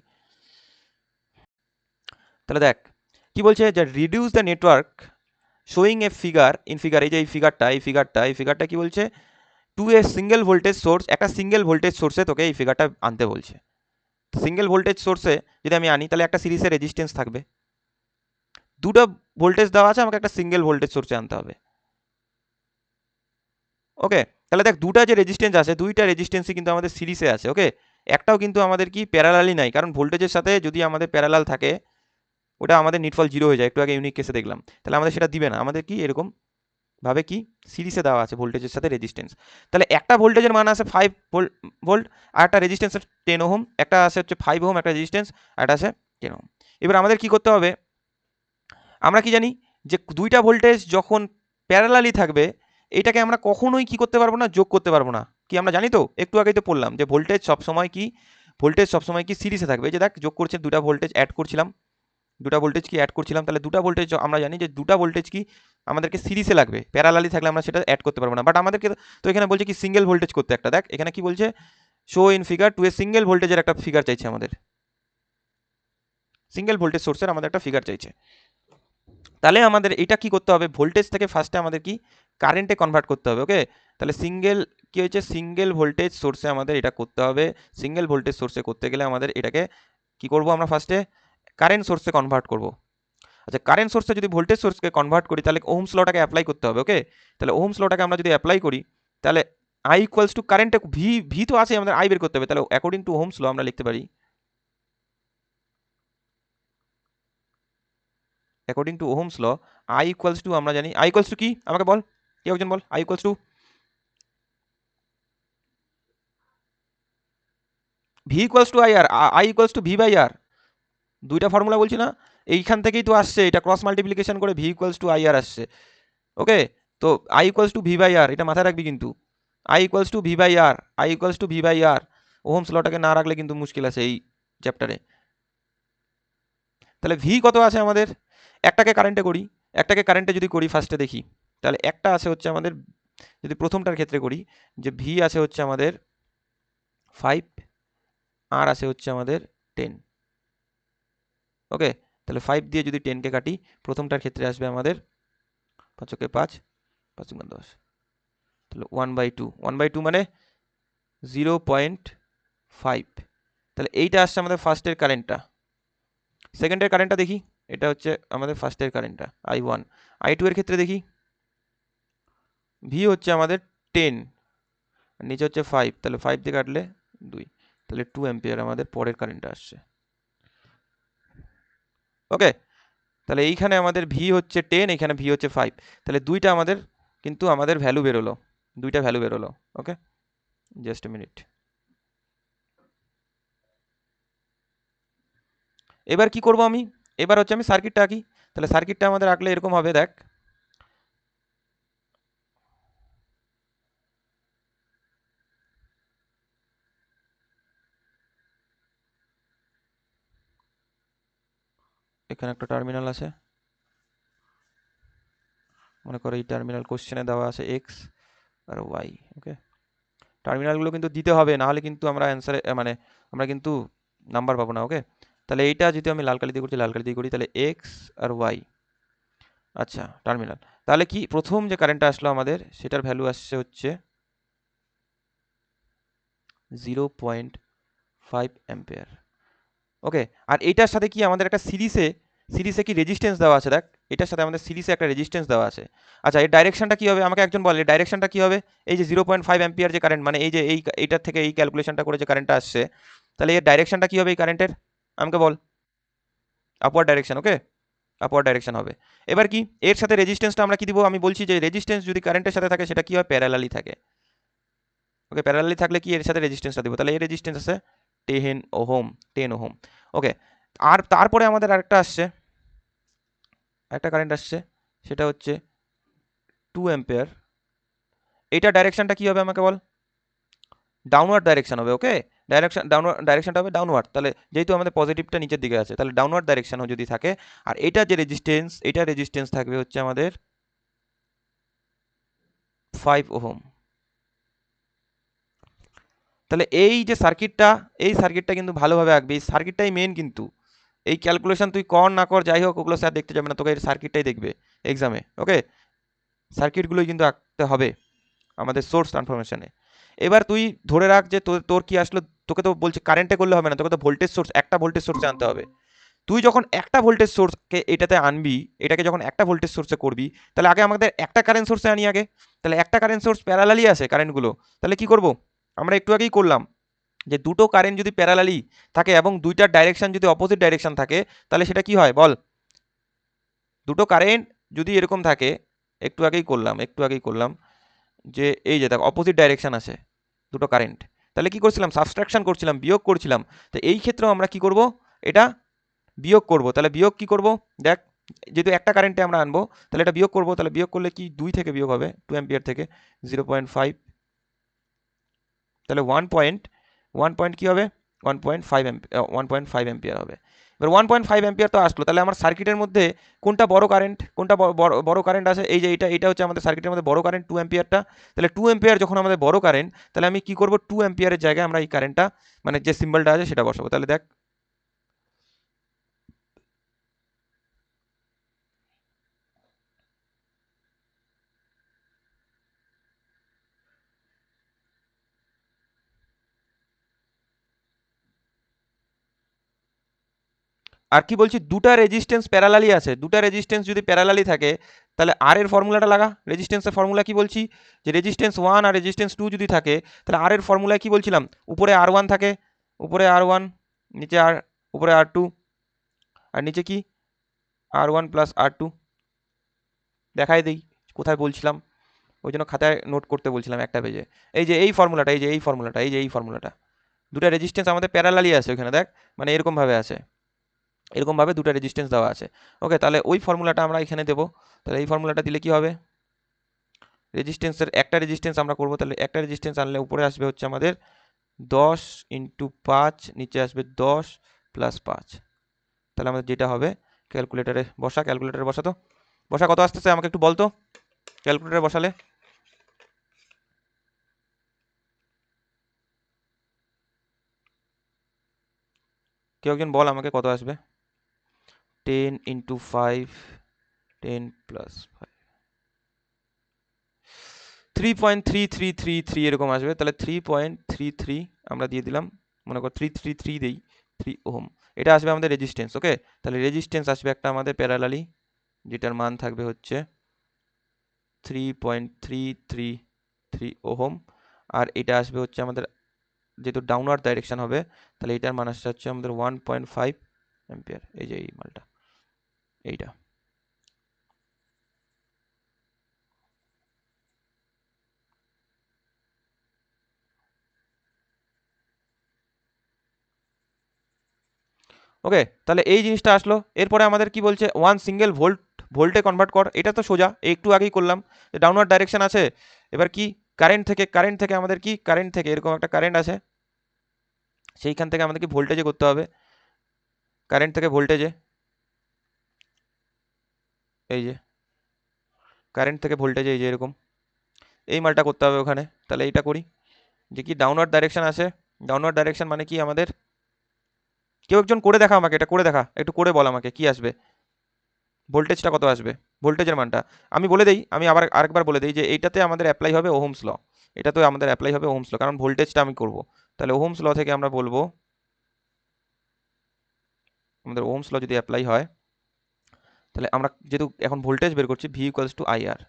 তাহলে দেখ কি বলছে, যে reduce the network showing a figure এই যে এই ফিগারটা কি বলছে, to a single voltage source, একটা সিঙ্গেল ভোল্টেজ সোর্সে তোকে এই ফিগারটা আনতে বলছে। সিঙ্গেল ভোল্টেজ সোর্সে যদি আমি আনি তাহলে একটা সিরিজের রেজিস্ট্যান্স থাকবে, দুটো ভোল্টেজ দেওয়া আছে, আমাকে একটা সিঙ্গেল ভোল্টেজ সোর্সে আনতে হবে, ওকে। তাহলে দেখ দুটা যে রেজিস্ট্যান্স আছে, দুইটা রেজিস্ট্যান্সই কিন্তু আমাদের সিরিজে আছে, ওকে। একটাও কিন্তু আমাদের কি প্যারালালি নাই, কারণ ভোল্টেজের সাথে যদি আমাদের প্যারালাল থাকে ওটা আমাদের নিটফল জিরো হয়ে যায়, একটু আগে ইউনিক কেসে দেখলাম, তাহলে আমাদের সেটা দিবে না, আমাদের কি এরকম ভাবে কি সিরিজে দেওয়া আছে ভোল্টেজের সাথে রেজিস্ট্যান্স, তাহলে একটা ভোল্টেজের মান আছে 5 ভোল্ট, আর একটা রেজিস্ট্যান্স 10 ওহম, একটা আছে হচ্ছে 5 ওহম একটা রেজিস্ট্যান্স, আর একটা আছে 10 ওহম। এবার আমাদের কি করতে হবে, আমরা কি জানি যে দুইটা ভোল্টেজ যখন প্যারালালি থাকবে এটাকে আমরা কখনোই কি করতে পারবো না, যোগ করতে পারবো না, কি আমরা জানি তো, একটু আগেই তো পড়লাম যে ভোল্টেজ সবসময় কি সিরিজে থাকবে, এই যে দেখ যোগ করছে দুটা ভোল্টেজ অ্যাড করছিলাম, তাহলে দুটা ভোল্টেজ আমরা জানি যে দুটা ভোল্টেজ কি আমাদেরকে সিরিজে লাগবে, প্যারালালি থাকলে আমরা সেটা অ্যাড করতে পারবো না, বাট আমাদেরকে তো এখানে বলছে কি সিঙ্গেল ভোল্টেজ করতে, একটা দেখ এখানে কি বলছে, show in figure to a single ভোল্টেজের একটা ফিগার চাইছে আমাদের, সিঙ্গেল ভোল্টেজ সোর্সের আমাদের একটা ফিগার চাইছে। তাহলে আমাদের এটা কি করতে হবে, ভোল্টেজ থেকে ফার্স্টে আমাদের কি কারেন্টে কনভার্ট করতে হবে, ওকে। তাহলে কি হয়েছে, সিঙ্গেল ভোল্টেজ সোর্সে আমাদের এটা করতে হবে, সিঙ্গেল ভোল্টেজ সোর্সে করতে গেলে আমাদের এটাকে কি করব, আমরা ফার্স্টে কারেন্ট সোর্সে কনভার্ট করব। আচ্ছা, কারেন্ট সোর্সে যদি ভোল্টেজ সোর্সকে কনভার্ট করি তাহলে ওহমস লটাকে অ্যাপ্লাই করতে হবে, ওকে। তাহলে ওহমস লটাকে আমরা যদি অ্যাপ্লাই করি তাহলে আই ইকুয়ালস টু কারেন্টে ভি তো আছে, আমাদের আই বের করতে হবে, তাহলে অ্যাকর্ডিং টু ওহমস ল আমরা লিখতে পারি, according to Ohm's law I equals to, আমরা জানি আই ইকুয়ালস টু কি, আমাকে বল, কেউ একজন বল, I equals to V equals to I R, I equals to V by R, দুইটা ফর্মুলা বলছি না, এইখান থেকেই তো আসছে, এটা ক্রস মাল্টিপ্লিকেশন করে V equals to I R আসছে, ওকে। তো I equals to V by R, এটা মাথায় রাখবি কিন্তু, I equals to V by R, I equals to V by R, Ohm's লটাকে না রাখলে কিন্তু মুশকিল আছে এই চ্যাপ্টারে। তাহলে ভি কত আছে আমাদের, একটাকে কারেন্টে যদি করি ফার্স্টে দেখি, তাহলে একটা আছে হচ্ছে আমাদের, যদি প্রথমটার ক্ষেত্রে করি, যে ভি আছে হচ্ছে আমাদের 5, আর আসে হচ্ছে আমাদের 10। ওকে, তাহলে 5 দিয়ে যদি 10কে কাটি, প্রথমটার ক্ষেত্রে আসবে আমাদের 5 × 5, 5 × 10, তাহলে 1/2, 1/2 মানে 0.5। তাহলে এইটা আসছে আমাদের ফার্স্টের কারেন্টটা। সেকেন্ডের কারেন্টটা দেখি, এটা হচ্ছে আমাদের ফার্স্টের কারেন্টটা I1। I2 এর ক্ষেত্রে দেখি, ভি হচ্ছে আমাদের 10, নিচে হচ্ছে 5, তাহলে 5 দিয়ে কাটলে 2, তাহলে 2 অ্যাম্পিয়ার আমাদের পরের কারেন্টটা আসছে। ওকে, তাহলে এইখানে আমাদের ভি হচ্ছে 10, এখানে ভি হচ্ছে 5, তাহলে দুইটা আমাদের কিন্তু আমাদের ভ্যালু বেরোলো, দুইটা ভ্যালু বেরোলো। ওকে, জাস্ট এ মিনিট। এবার কি করব আমি, এবার হচ্ছে আমি সার্কিটটা আঁকি। তাহলে সার্কিটটা আমাদের আঁকলে এরকম হবে, দেখ। এখানে একটা টার্মিনাল আছে, মনে করো এই টার্মিনাল কোশ্চেনে দেওয়া আছে এক্স আর ওয়াই। ওকে, টার্মিনালগুলো কিন্তু দিতে হবে, না হলে কিন্তু আমরা অ্যান্সারে মানে আমরা কিন্তু নাম্বার পাবো না। ওকে, তাহলে এইটা যদি আমি লাল কালি দিয়ে করছি, লাল কালি দিয়ে করি, তাহলে এক্স আর ওয়াই। আচ্ছা, টার্মিনাল। তাহলে কি প্রথম যে কারেন্টটা আসলো আমাদের, সেটার ভ্যালু আসছে হচ্ছে 0.5 অ্যাম্পিয়ার। ওকে, আর এইটার সাথে কি আমাদের একটা সিরিজে কি রেজিস্ট্যান্স দেওয়া আছে, দেখ। এটার সাথে আমাদের সিরিজে একটা রেজিস্ট্যান্স দেওয়া আছে। আচ্ছা, এর ডাইরেকশনটা কি হবে আমাকে একজন বলে, ডাইরেকশনটা কি হবে? এই যে 0.5 অ্যাম্পিয়ার যে কারেন্ট, মানে এই যে এইটার থেকে এই ক্যালকুলেশনটা করে যে কারেন্টটা আসছে, তাহলে এর ডাইরেকশনটা কি হবে এই কারেন্টের? আমাকে বল। Upward direction. Okay, upward direction হবে। এবার কি এর সাথে রেজিস্ট্যান্সটা আমরা কি দিব? আমি বলছি যে রেজিস্ট্যান্স যদি কারেন্টের সাথে থাকে সেটা কি হয়? প্যারালালি থাকে। ওকে, প্যারালালি থাকলে কি এর সাথে রেজিস্ট্যান্সটা দিব? তাহলে এর রেজিস্ট্যান্স আছে 10 ওহম, 10 ওহম। ওকে, আর তারপরে আমাদের আরেকটা আসছে, একটা কারেন্ট আসছে, সেটা হচ্ছে 2 অ্যাম্পিয়ার। এইটা ডাইরেকশনটা কি হবে আমাকে বল? ডাউনওয়ার্ড ডাইরেকশন হবে। ওকে, ডাইরেকশনটা হবে ডাউনওয়ার্ড। তাহলে যেহেতু আমাদের পজিটিভটা নিচের দিকে আছে, তাহলে ডাউনওয়ার্ড ডাইরেকশন যদি থাকে, আর এটা যে রেজিস্ট্যান্স, এটা রেজিস্ট্যান্স থাকবে হচ্ছে আমাদের 5 ওহম। তাহলে এই যে সার্কিটটা, এই সার্কিটটা কিন্তু ভালোভাবে আঁকবে, এই সার্কিটটাই মেন কিন্তু। এই ক্যালকুলেশন তুই কর না কর, যাই হোক, ওগুলো স্যার দেখতে যাবে না, তোকে এই সার্কিটটাই দেখবে এক্সামে। ওকে, সার্কিটগুলোই কিন্তু আঁকতে হবে আমাদের সোর্স ট্রান্সফরমেশনে। এবার তুই ধরে রাখ যে তোর তোর কি আসলো, তোকে তো বলছে কারেন্টে করলে হবে না, তোকে তো ভোল্টেজ সোর্স, একটা ভোল্টেজ সোর্সে আনতে হবে। তুই যখন একটা ভোল্টেজ সোর্সকে এটাতে আনবি, এটাকে যখন একটা ভোল্টেজ সোর্সে করবি, তাহলে আগে আমাদের একটা কারেন্ট সোর্সে আনি আগে। তাহলে একটা কারেন্ট সোর্স প্যারালালি আছে কারেন্টগুলো, তাহলে কি করব? আমরা একটু আগেই করলাম যে দুটো কারেন্ট যদি প্যারালালি থাকে এবং দুইটার ডাইরেকশন যদি অপোজিট ডাইরেকশন থাকে, তাহলে সেটা কি হয় বল? দুটো কারেন্ট যদি এরকম থাকে, একটু আগেই করলাম যে এই যে দেখ অপোজিট ডাইরেকশন আছে দুটো কারেন্ট, তাহলে কি করছিলাম? সাবট্রাকশন করছিলাম, বিয়োগ করছিলাম। তো এই ক্ষেত্রেও আমরা কি করব? এটা বিয়োগ করব। তাহলে বিয়োগ কি করব? দেখ, যেহেতু একটা কারেন্টে আমরা আনবো, তাহলে এটা বিয়োগ করব। তাহলে বিয়োগ করলে কি 2 থেকে বিয়োগ হবে, 2 অ্যাম্পিয়ার থেকে 0.5, তাহলে 1 পয়েন্ট কি হবে? 1.5 অ্যাম্পিয়ার হবে। এবার 1.5 অ্যাম্পিয়ার তো আসলো, তাহলে আমার সার্কিটের মধ্যে কোনটা বড় কারেন্ট, কোনটা বড় কারেন্ট আছে? এই যে এটা হচ্ছে আমাদের সার্কিটের মধ্যে বড় কারেন্ট, 2 অ্যাম্পিয়ারটা। তাহলে 2 অ্যাম্পিয়ার যখন আমাদের বড় কারেন্ট, তাহলে আমি কি করব? 2 অ্যাম্পিয়ারের জায়গায় আমরা এই কারেন্টটা, মানে যে সিম্বলটা আছে সেটা বসাবো। তাহলে দেখ, আর কি বলছি, দুটা রেজিস্ট্যান্স প্যারালালি আছে। দুটা রেজিস্ট্যান্স যদি প্যারালালি থাকে, তাহলে আর এর ফর্মুলাটা লাগা। রেজিস্ট্যান্সের ফর্মুলা কি বলছি? যে রেজিস্ট্যান্স 1 আর রেজিস্ট্যান্স 2 যদি থাকে, তাহলে আর এর ফর্মুলা কি বলছিলাম? উপরে R1 থাকে, উপরে R1, নিচে আর, উপরে R2, আর নিচে কি? R1 plus R2। দেখাই দেই কোথায় বলছিলাম, ওই জন্য খাতায় নোট করতে বলছিলাম একটা পেজে। এই যে এই ফর্মুলাটা, এই ফর্মুলাটা, দুটা রেজিস্ট্যান্স আমাদের প্যারালালি আছে ওইখানে, দেখ, মানে এরকম ভাবে আছে, এরকম ভাবে দুটো রেজিস্ট্যান্স দেওয়া আছে। ওকে, তাহলে ওই ফর্মুলাটা আমরা এখানে দেবো। তাহলে এই ফর্মুলাটা দিলে কি হবে? রেজিস্ট্যান্সের একটা রেজিস্ট্যান্স আমরা করবো, তাহলে একটা রেজিস্ট্যান্স আনলে উপরে আসবে হচ্ছে আমাদের 10 × 5, নিচে আসবে 10 প্লাস 5। তাহলে আমাদের যেটা হবে, ক্যালকুলেটারে বসা, ক্যালকুলেটারে বসা, তো বসা, কত আসতেছে আমাকে একটু বলতো ক্যালকুলেটারে বসালে। কেউ একজন বল আমাকে কত আসবে? 10 ইন্টু 5, 10 প্লাস 3.3333 এরকম আসবে। তাহলে 3.33 আমরা দিয়ে দিলাম, মনে কর 333 দেই, 3 ওহম। এটা আসবে আমাদের রেজিস্ট্যান্স। ওকে, তাহলে রেজিস্ট্যান্স আসবে একটা আমাদের প্যারালালি, যেটার মান থাকবে হচ্ছে 3.333 ওহম। আর এটা আসবে হচ্ছে আমাদের, যেহেতু ডাউনওয়ার্ড ডাইরেকশন হবে, তাহলে এটার মান আসছে হচ্ছে আমাদের 1.5 অ্যাম্পিয়ার। এই যে এই মালটা, এইটা। ওকে, তাহলে এই জিনিসটা আসলো। এরপরে আমাদের কি বলছে, ওয়ান সিঙ্গেল ভোল্টে কনভার্ট কর। এটা তো সোজা, একটু আগেই করলাম, ডাউনওয়ার্ড ডাইরেকশন আছে। এবার কি, কারেন্ট থেকে আমাদের কি, কারেন্ট থেকে এরকম একটা কারেন্ট আছে, সেইখান থেকে আমাদের কি ভোল্টেজে করতে হবে, কারেন্ট থেকে ভোল্টেজে, এই যে কারেন্ট থেকে ভোল্টেজে, এই যে এরকম এই মালটা করতে হবে ওখানে। তাহলে এইটা করি, যে কি ডাউনওয়ার্ড ডাইরেকশন আসে। ডাউনওয়ার্ড ডাইরেকশন মানে কি আমাদের, কেউ একজন করে দেখা আমাকে, এটা করে দেখা, একটু করে বল আমাকে কি আসবে, ভোল্টেজটা কত আসবে, ভোল্টেজের মানটা। আমি বলে দেই, আমি আবার আরেকবার বলে দিই, যে এইটাতে আমাদের অ্যাপ্লাই হবে ওহমস ল, এটাতেও আমাদের অ্যাপ্লাই হবে ওহমস ল, কারণ ভোল্টেজটা আমি করব। তাহলে ওহমস ল থেকে আমরা বলবো, আমাদের ওহমস ল যদি অ্যাপ্লাই হয়, তাহলে আমরা যেহেতু এখন ভোল্টেজ বের করছি, ভি ইকুয়ালস টু আইআর।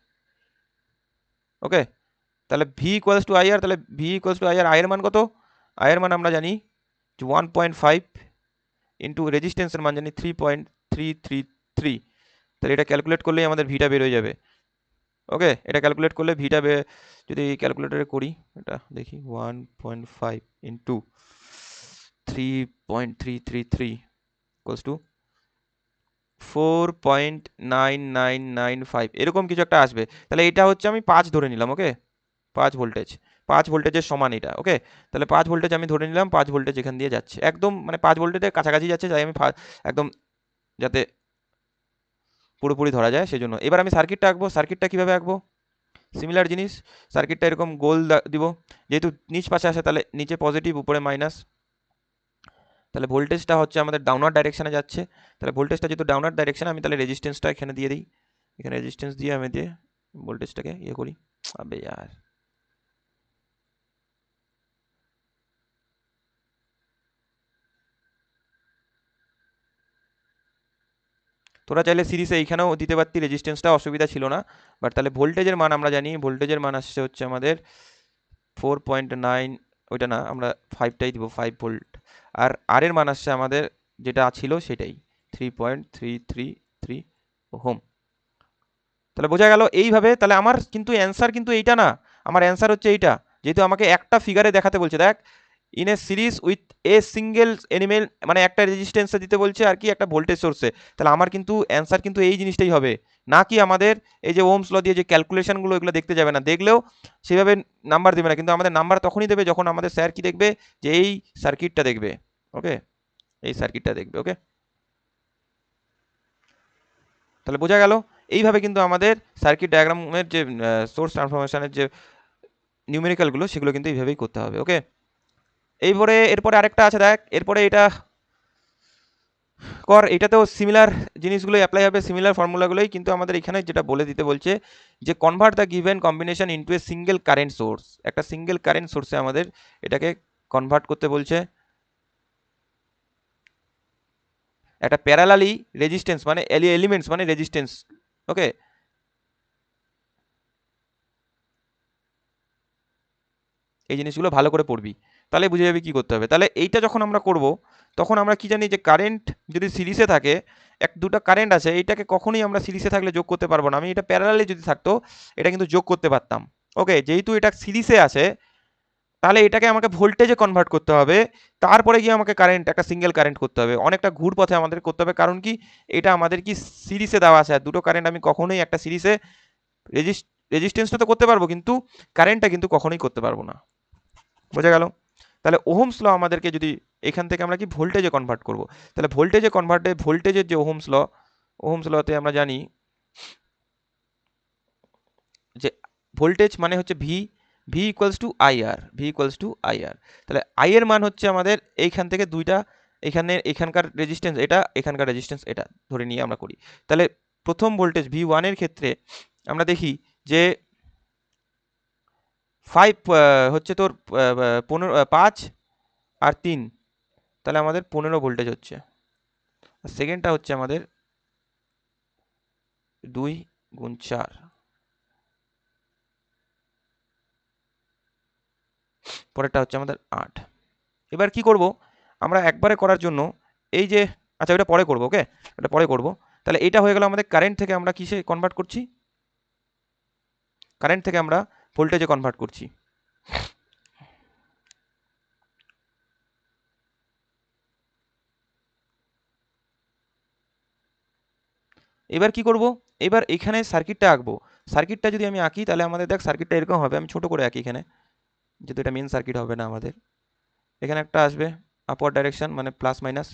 ওকে, তাহলে ভি ইকুয়ালস টু আইআর, তাহলে ভি ইকুয়ালস টু আইআর, আয়ের মান কত, আয়ের মান আমরা জানি যে 1.5 ইন্টু রেজিস্ট্যান্সের মান জানি 3.333। তাহলে এটা ক্যালকুলেট করলেই আমাদের ভিটা বের হয়ে যাবে। ওকে, এটা ক্যালকুলেট করলে ভিটা যদি ক্যালকুলেটরে করি, এটা দেখি 1.5 ইন্টু 3.333 ইকুয়ালস টু 4.9995 এরকম কিছু একটা আসবে। তাহলে এটা হচ্ছে আমি 5 ধরে নিলাম। ওকে, 5 ভোল্টেজ, 5 ভোল্টেজের সমান এটা। ওকে, তাহলে 5 ভোল্টেজ আমি ধরে নিলাম, 5 ভোল্টেজ এখান দিয়ে যাচ্ছে, একদম মানে 5 ভোল্টেজের কাছাকাছি যাচ্ছে, তাই আমি একদম যাতে পুরোপুরি ধরা যায় সেজন্য। এবার আমি সার্কিটটা আঁকবো। সার্কিটটা কিভাবে আঁকবো, সিমিলার জিনিস, সার্কিটটা এরকম গোল দিব, যেহেতু নিচ পাশে আসে তাহলে নিচে পজিটিভ উপরে মাইনাস। তাহলে ভোল্টেজটা হচ্ছে আমাদের ডাউনওয়ার্ড ডাইরেকশনে যাচ্ছে, তাহলে ভোল্টেজটা যেহেতু ডাউনওয়ার্ড ডাইরেকশনে, আমি তাহলে রেজিস্ট্যান্সটা এখানে দিয়ে দিই, এখানে রেজিস্ট্যান্স দিয়ে আমি দিয়ে ভোল্টেজটাকে ইয়ে করি। আবে यार, তোরা চাইলে সিরিজে এইখানেও দিতে পারতি, রেজিস্ট্যান্সটা অসুবিধা ছিল না। বাট তাহলে ভোল্টেজের মান আমরা জানি, ভোল্টেজের মান আসছে হচ্ছে আমাদের 4.9, ওইটা না, আমরা 5টাই দিব, 5 ভোল্ট। আর আর এর মান আসছে আমাদের যেটা ছিল সেটাই, 3.333 ওহম। তাহলে বোঝা গেল এইভাবে। তাহলে আমার কিন্তু অ্যান্সার কিন্তু এইটা না, আমার অ্যান্সার হচ্ছে এইটা, যেহেতু আমাকে একটা ফিগারে দেখাতে বলছে। দেখ, in a series with a single animal, মানে একটা রেজিস্ট্যান্সে দিতে বলছে আর কি একটা ভোল্টেজ সোর্সে। তাহলে আমার কিন্তু অ্যান্সার কিন্তু এই জিনিসটাই হবে, না কি আমাদের এই যে ওহমস ল দিয়ে যে ক্যালকুলেশনগুলো, এগুলো দেখতে যাবে না, দেখলেও সেভাবে নাম্বার দেবে না। কিন্তু আমাদের নাম্বার তখনই দেবে যখন আমাদের স্যার কি দেখবে, যে এই সার্কিটটা দেখবে। ওকে, এই সার্কিটটা দেখবে। ওকে, তাহলে বোঝা গেল। এইভাবে কিন্তু আমাদের সার্কিট ডায়াগ্রামের যে সোর্স ট্রান্সফরমেশনের যে নিউমেরিক্যালগুলো, সেগুলো কিন্তু এইভাবেই করতে হবে। ওকে, এরপরে আরেকটা আছে, দেখ এরপরে এটা কর, এটাতেও সিমিলার জিনিসগুলোই অ্যাপ্লাই হবে, সিমিলার ফর্মুলাগুলোই, কিন্তু আমাদের এখানে যেটা বলে দিতে বলছে, যে convert the given combination into a single current source. একটা সিঙ্গেল কারেন্ট সোর্সে আমাদের এটাকে কনভার্ট করতে বলছে, একটা প্যারালালি রেজিস্ট্যান্স মানে এলিমেন্টস মানে রেজিস্ট্যান্স। ওকে, এই জিনিসগুলো ভালো করে পড়বি, তাহলে বুঝে যাবি কি করতে হবে। তাহলে এইটা যখন আমরা করব, তখন আমরা কি জানি, যে কারেন্ট যদি সিরিজে থাকে, দুটো কারেন্ট আছে, এইটাকে কখনোই আমরা সিরিজে থাকলে যোগ করতে পারবো না। আমি এটা প্যারালালি যদি থাকতো, এটা কিন্তু যোগ করতে পারতাম। ওকে, যেহেতু এটা সিরিজে আছে, তাহলে এটাকে আমাকে ভোল্টেজে কনভার্ট করতে হবে, তারপরে গিয়ে আমাকে কারেন্ট, একটা সিঙ্গেল কারেন্ট করতে হবে, অনেকটা ঘুর পথে আমাদের করতে হবে। কারণ কি, এটা আমাদের কি সিরিজে দেওয়া আছে, আর দুটো কারেন্ট আমি কখনোই একটা সিরিজে রেজিস্ট্যান্সটা তো করতে পারবো, কিন্তু কারেন্টটা কিন্তু কখনোই করতে পারবো না। বোঝা গেল। তাহলে ওহমস ল আমাদেরকে যদি এখান থেকে আমরা কি ভোল্টেজে কনভার্ট করব, তাহলে ভোল্টেজের যে ওহমস লতে আমরা জানি যে ভোল্টেজ মানে হচ্ছে V, V equals two IR. তাহলে আই এর মান হচ্ছে আমাদের এইখান থেকে দুইটা এখানকার রেজিস্ট্যান্স এটা, এখানকার রেজিস্ট্যান্স এটা ধরে নিয়ে আমরা করি। তাহলে প্রথম ভোল্টেজ V1 এর ক্ষেত্রে আমরা দেখি যে 5 হচ্ছে তোর 5 আর 3, তাহলে আমাদের 15 ভোল্টেজ হচ্ছে। আর সেকেন্ডটা হচ্ছে আমাদের 2 গুণ 4, পরেরটা হচ্ছে আমাদের 8। এবার কি করব আমরা একবারে করার জন্য এই যে, আচ্ছা এটা পরে করব, ওকে এটা পরে করব। তাহলে এটা হয়ে গেল আমাদের কারেন্ট থেকে আমরা কিসে কনভার্ট করছি, কারেন্ট থেকে আমরা ভোল্টেজে কনভার্ট করছি। এবার কি করব, এবার এখানে সার্কিটটা আঁকবো। সার্কিটটা যদি আমি আঁকি তাহলে আমাদের দেখ সার্কিটটা এরকম হবে, আমি ছোট করে আঁকি এখানে, যেহেতু এটা মেন সার্কিট হবে না আমাদের। এখানে একটা আসবে আপওয়ার্ড ডাইরেকশন মানে প্লাস মাইনাস,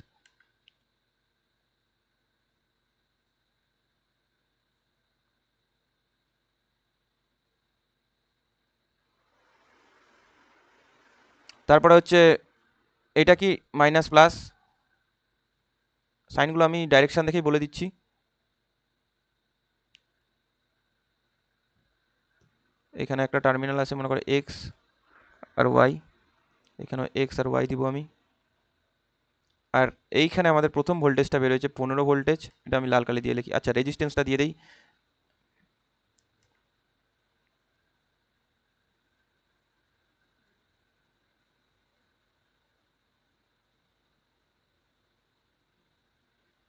তারপরে হচ্ছে এটা কি মাইনাস প্লাস, সাইনগুলো আমি ডাইরেকশন দেখেই বলে দিচ্ছি। এখানে একটা টার্মিনাল আছে মনে করে এক্স আর ওয়াই, এখানে এক্স আর ওয়াই দিব আমি। আর এইখানে আমাদের প্রথম ভোল্টেজটা বের হয়েছে 15 ভোল্টেজ, এটা আমি লাল কালি দিয়ে লিখি। আচ্ছা রেজিস্ট্যান্সটা দিয়ে দেই,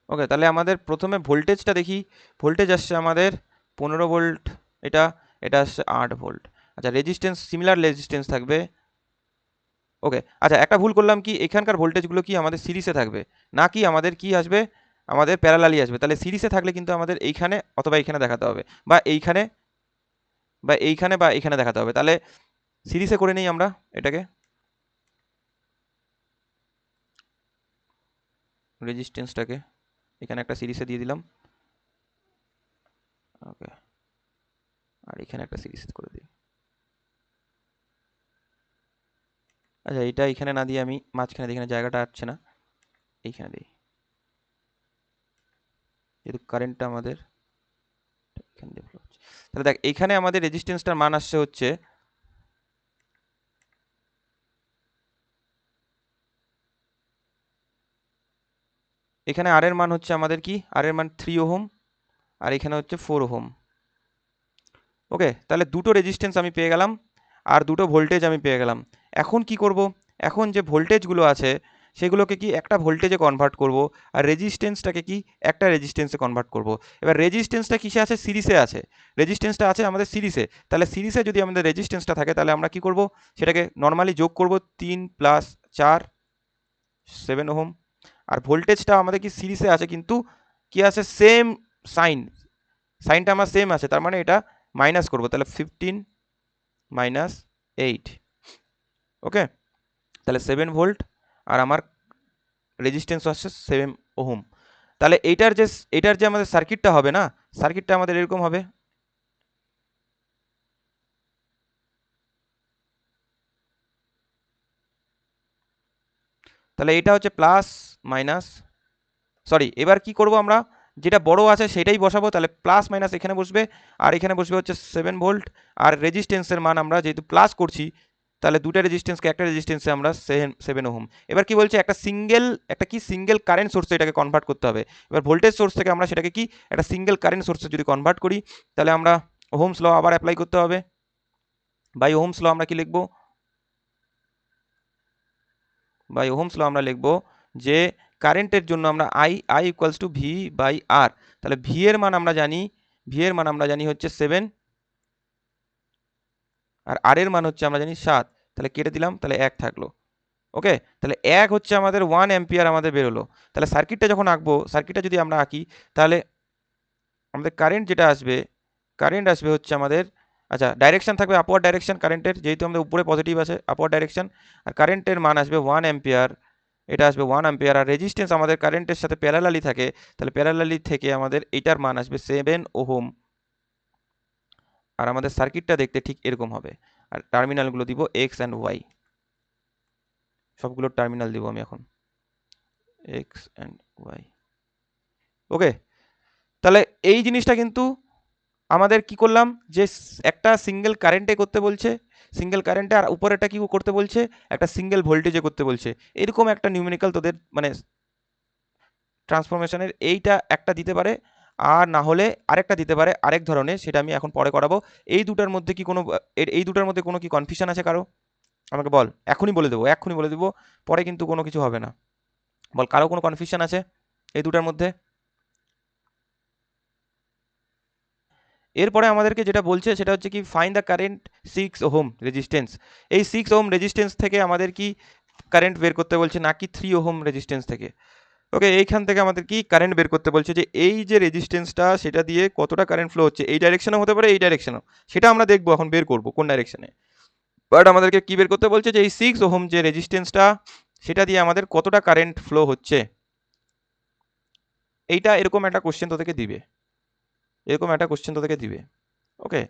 ওকে। তাহলে আমাদের প্রথমে ভোল্টেজটা দেখি, ভোল্টেজ আসছে আমাদের 15 ভোল্ট, এটা এটা আসছে 8 ভোল্ট। আচ্ছা রেজিস্ট্যান্স সিমিলার রেজিস্ট্যান্স থাকবে, ওকে। আচ্ছা একটা ভুল করলাম, কি এখানকার ভোল্টেজগুলো কি আমাদের সিরিজে থাকবে নাকি আমাদের কি আসবে, আমাদের প্যারালালি আসবে। তাহলে সিরিজে থাকলে কিন্তু আমাদের এইখানে অথবা এইখানে দেখাতে হবে, বা এইখানে বা এইখানে বা এইখানে দেখাতে হবে। তাহলে সিরিজে করে নেই আমরা এটাকে, রেজিস্ট্যান্সটাকে এখানে একটা সিরিজে দিয়ে দিলাম, ওকে। আর এখানে একটা সিরিজ করে দিই। আচ্ছা এটা এখানে না দিয়ে আমি মাঝখানে, এখানে জায়গাটা আসছে না, এইখানে দিই, যেহেতু কারেন্টটা আমাদের এখানে দিয়ে flow হচ্ছে। তাহলে দেখ এখানে আমাদের রেজিস্ট্যান্সটার মান আসছে হচ্ছে, এখানে আর এর মান হচ্ছে আমাদের কি, আর এর মান 3 ওহম, আর এখানে হচ্ছে 4 ওহম, ওকে। তাহলে দুটো রেজিস্ট্যান্স আমি পেয়ে গেলাম আর দুটো ভোল্টেজ আমি পেয়ে গেলাম। এখন কি করব, এখন যে ভোল্টেজগুলো আছে সেগুলোকে কি একটা ভোল্টেজে কনভার্ট করব, আর রেজিস্ট্যান্সটাকে কি একটা রেজিস্ট্যান্সে কনভার্ট করব। এবার রেজিস্ট্যান্সটা কিসে আছে, সিরিজে আছে, রেজিস্ট্যান্সটা আছে আমাদের সিরিজে। তাহলে সিরিজে যদি আমাদের রেজিস্ট্যান্সটা থাকে তাহলে আমরা কি করব, সেটাকে নর্মালি যোগ করব, 3 প্লাস 4 7 ওহম। আর ভোল্টেজটা আমাদের কি সিরিজে আছে কিন্তু কি আছে, সেম সাইন, সাইনটা আমার সেম আছে, তার মানে এটা মাইনাস করবো, তাহলে 15 মাইনাস 8, ওকে। তাহলে 7 ভোল্ট আর আমার রেজিস্ট্যান্স আসছে 7 ওহম। তাহলে এটার যে আমাদের সার্কিটটা হবে না, সার্কিটটা আমাদের এরকম হবে, তাহলে এটা হচ্ছে প্লাস মাইনাস, সরি এবার কি করব আমরা, যেটা বড় আছে সেটাই বসাবো, তাহলে প্লাস মাইনাস এখানে বসবে আর এখানে বসবে হচ্ছে 7 ভোল্ট। আর রেজিস্ট্যান্সের মান আমরা যেহেতু প্লাস করছি, তাহলে দুটো রেজিস্ট্যান্সকে একটা রেজিস্ট্যান্সে আমরা 7 ওহম। এবার কি বলছে, একটা কি সিঙ্গেল কারেন্ট সোর্সে এটাকে কনভার্ট করতে হবে। এবার ভোল্টেজ সোর্স থেকে আমরা সেটাকে কি একটা সিঙ্গেল কারেন্ট সোর্সে যদি কনভার্ট করি, তাহলে আমরা ওহমস ল আবার অ্যাপ্লাই করতে হবে। বাই ওহমস ল আমরা কি লিখবো, বাই ওহমস ল আমরা লিখবো যে কারেন্টের জন্য আমরা I equals to V by R. তাহলে ভি এর মান আমরা জানি, ভি এর মান আমরা জানি হচ্ছে 7, আর আর এর মান হচ্ছে আমরা জানি 7। তাহলে কেটে দিলাম, তাহলে 1 থাকলো, ওকে। তাহলে 1 হচ্ছে আমাদের 1 অ্যাম্পিয়ার আমাদের বেরোলো। তাহলে সার্কিটটা যখন আঁকবো, সার্কিটটা যদি আমরা আঁকি, তাহলে আমাদের কারেন্ট যেটা আসবে, কারেন্ট আসবে হচ্ছে আমাদের, আচ্ছা ডাইরেকশন থাকবে আপওয়ার্ড ডাইরেকশন কারেন্টের, যেহেতু আমাদের উপরে পজিটিভ আছে আপওয়ার্ড ডাইরেকশন। আর কারেন্টের মান আসবে 1 অ্যাম্পিয়ার, এটা আসবে 1 অ্যাম্পিয়ার। আর রেজিস্ট্যান্স আমাদের কারেন্টের সাথে প্যারালালি থাকে, তাহলে প্যারালালি থেকে আমাদের এটার মান আসবে 7 ওহম। আর আমাদের সার্কিটটা দেখতে ঠিক এরকম হবে। আর টার্মিনালগুলো দিব এক্স অ্যান্ড ওয়াই, সবগুলোর টার্মিনাল দিব আমি এখন। X and Y. ওকে, তাহলে এই জিনিসটা কিন্তু আমাদের কি করলাম, যে একটা সিঙ্গেল কারেন্টে করতে বলছে, সিঙ্গেল কারেন্টে, আর উপরেটা কি করতে বলছে, একটা সিঙ্গেল ভোল্টেজে করতে বলছে। এরকম একটা নিউমেরিক্যাল তোদের মানে ট্রান্সফরমেশনের এইটা একটা দিতে পারে, আর না হলে আরেকটা দিতে পারে আরেক ধরনের, সেটা আমি এখন পরে করাবো। এই দুটার মধ্যে কি কোনো এই দুটার মধ্যে কোনো কি কনফিউশন আছে কারো? আমাকে বল, এখনই বলে দেবো, এখনই বলে দেবো, পরে কিন্তু কোনো কিছু হবে না। বল, কারো কোনো কনফিউশন আছে এই দুটার মধ্যে? এরপরে আমাদেরকে যেটা বলছে সেটা হচ্ছে কি, find the current 6 ohm resistance. এই 6 ওহম রেজিস্ট্যান্স থেকে আমাদের কি কারেন্ট বের করতে বলছে, নাকি 3 ওহম রেজিস্ট্যান্স থেকে। ওকে, এইখান থেকে আমাদের কি কারেন্ট বের করতে বলছে, যে এই যে রেজিস্ট্যান্সটা সেটা দিয়ে কতটা কারেন্ট ফ্লো হচ্ছে, এই ডাইরেকশনে হতে পারে, এই ডাইরেকশনেও, সেটা আমরা দেখবো এখন, বের করবো কোন ডাইরেকশনে। বাট আমাদেরকে কি বের করতে বলছে, যে এই 6 ওহম যে রেজিস্ট্যান্সটা সেটা দিয়ে আমাদের কতটা কারেন্ট ফ্লো হচ্ছে। এইটা এরকম একটা কোশ্চেন তোদেরকে দিবে, এরকম একটা কোশ্চেন তোদেরকে দিবে। ওকে,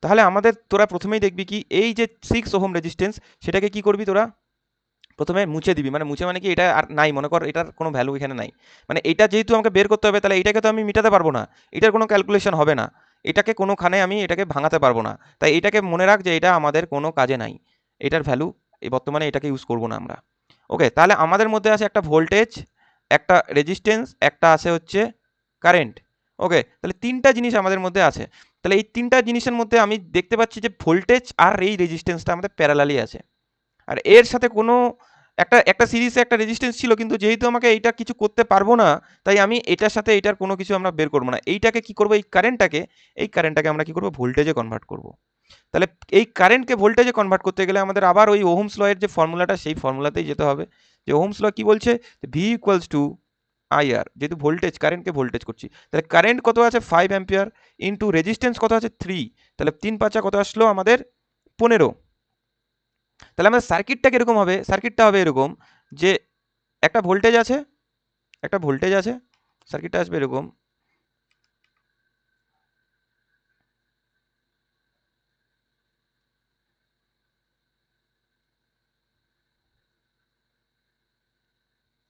তাহলে আমাদের তোরা প্রথমেই দেখবি কি, এই যে 6 ওহম রেজিস্ট্যান্স সেটাকে কি করবি তোরা, প্রথমে মুছে দিবি। মানে মুছে মানে কি, এটা আর নাই, মনে কর এটার কোনো ভ্যালু এখানে নাই। মানে এটা যেহেতু আমাকে বের করতে হবে, তাহলে এটাকে তো আমি মিটাতে পারবো না, এটার কোনো ক্যালকুলেশন হবে না, এটাকে কোনোখানে আমি এটাকে ভাঙাতে পারবো না। তাই এটাকে মনে রাখ যে এটা আমাদের কোনো কাজে নাই, এটার ভ্যালু এই বর্তমানে এটাকে ইউজ করবো না আমরা। ওকে, তাহলে আমাদের মধ্যে আছে একটা ভোল্টেজ, একটা রেজিস্ট্যান্স, একটা আছে হচ্ছে কারেন্ট। ওকে, তাহলে তিনটা জিনিস আমাদের মধ্যে আছে। তাহলে এই তিনটা জিনিসের মধ্যে আমি দেখতে পাচ্ছি যে ভোল্টেজ আর এই রেজিস্ট্যান্সটা আমাদের প্যারালালি আছে। আর এর সাথে কোনো একটা একটা সিরিজে একটা রেজিস্ট্যান্স ছিল, কিন্তু যেহেতু আমাকে এইটা কিছু করতে পারবো না, তাই আমি এটার সাথে এটার কোনো কিছু আমরা বের করবো না। এইটাকে কি করবো, এই কারেন্টটাকে আমরা কি করবো, ভোল্টেজে কনভার্ট করবো। তাহলে এই কারেন্টকে ভোল্টেজে কনভার্ট করতে গেলে আমাদের আবার ওই ওহমস ল এর যে ফর্মুলাটা, সেই ফর্মুলাতেই যেতে হবে। যে ওহমস ল কি বলছে, ভি ইকুয়ালস টু আইআর, যেহেতু ভোল্টেজ, কারেন্টকে ভোল্টেজ করছি, তাহলে কারেন্ট কত আছে 5 অ্যাম্পিয়ার, ইন্টু রেজিস্ট্যান্স কত আছে 3, তাহলে 3 5 কত আসলো আমাদের 15। তাহলে আমাদের সার্কিটটা কিরকম হবে, সার্কিটটা হবে এরকম, যে একটা ভোল্টেজ আছে, একটা ভোল্টেজ আছে, সার্কিটটা আসবে এরকম।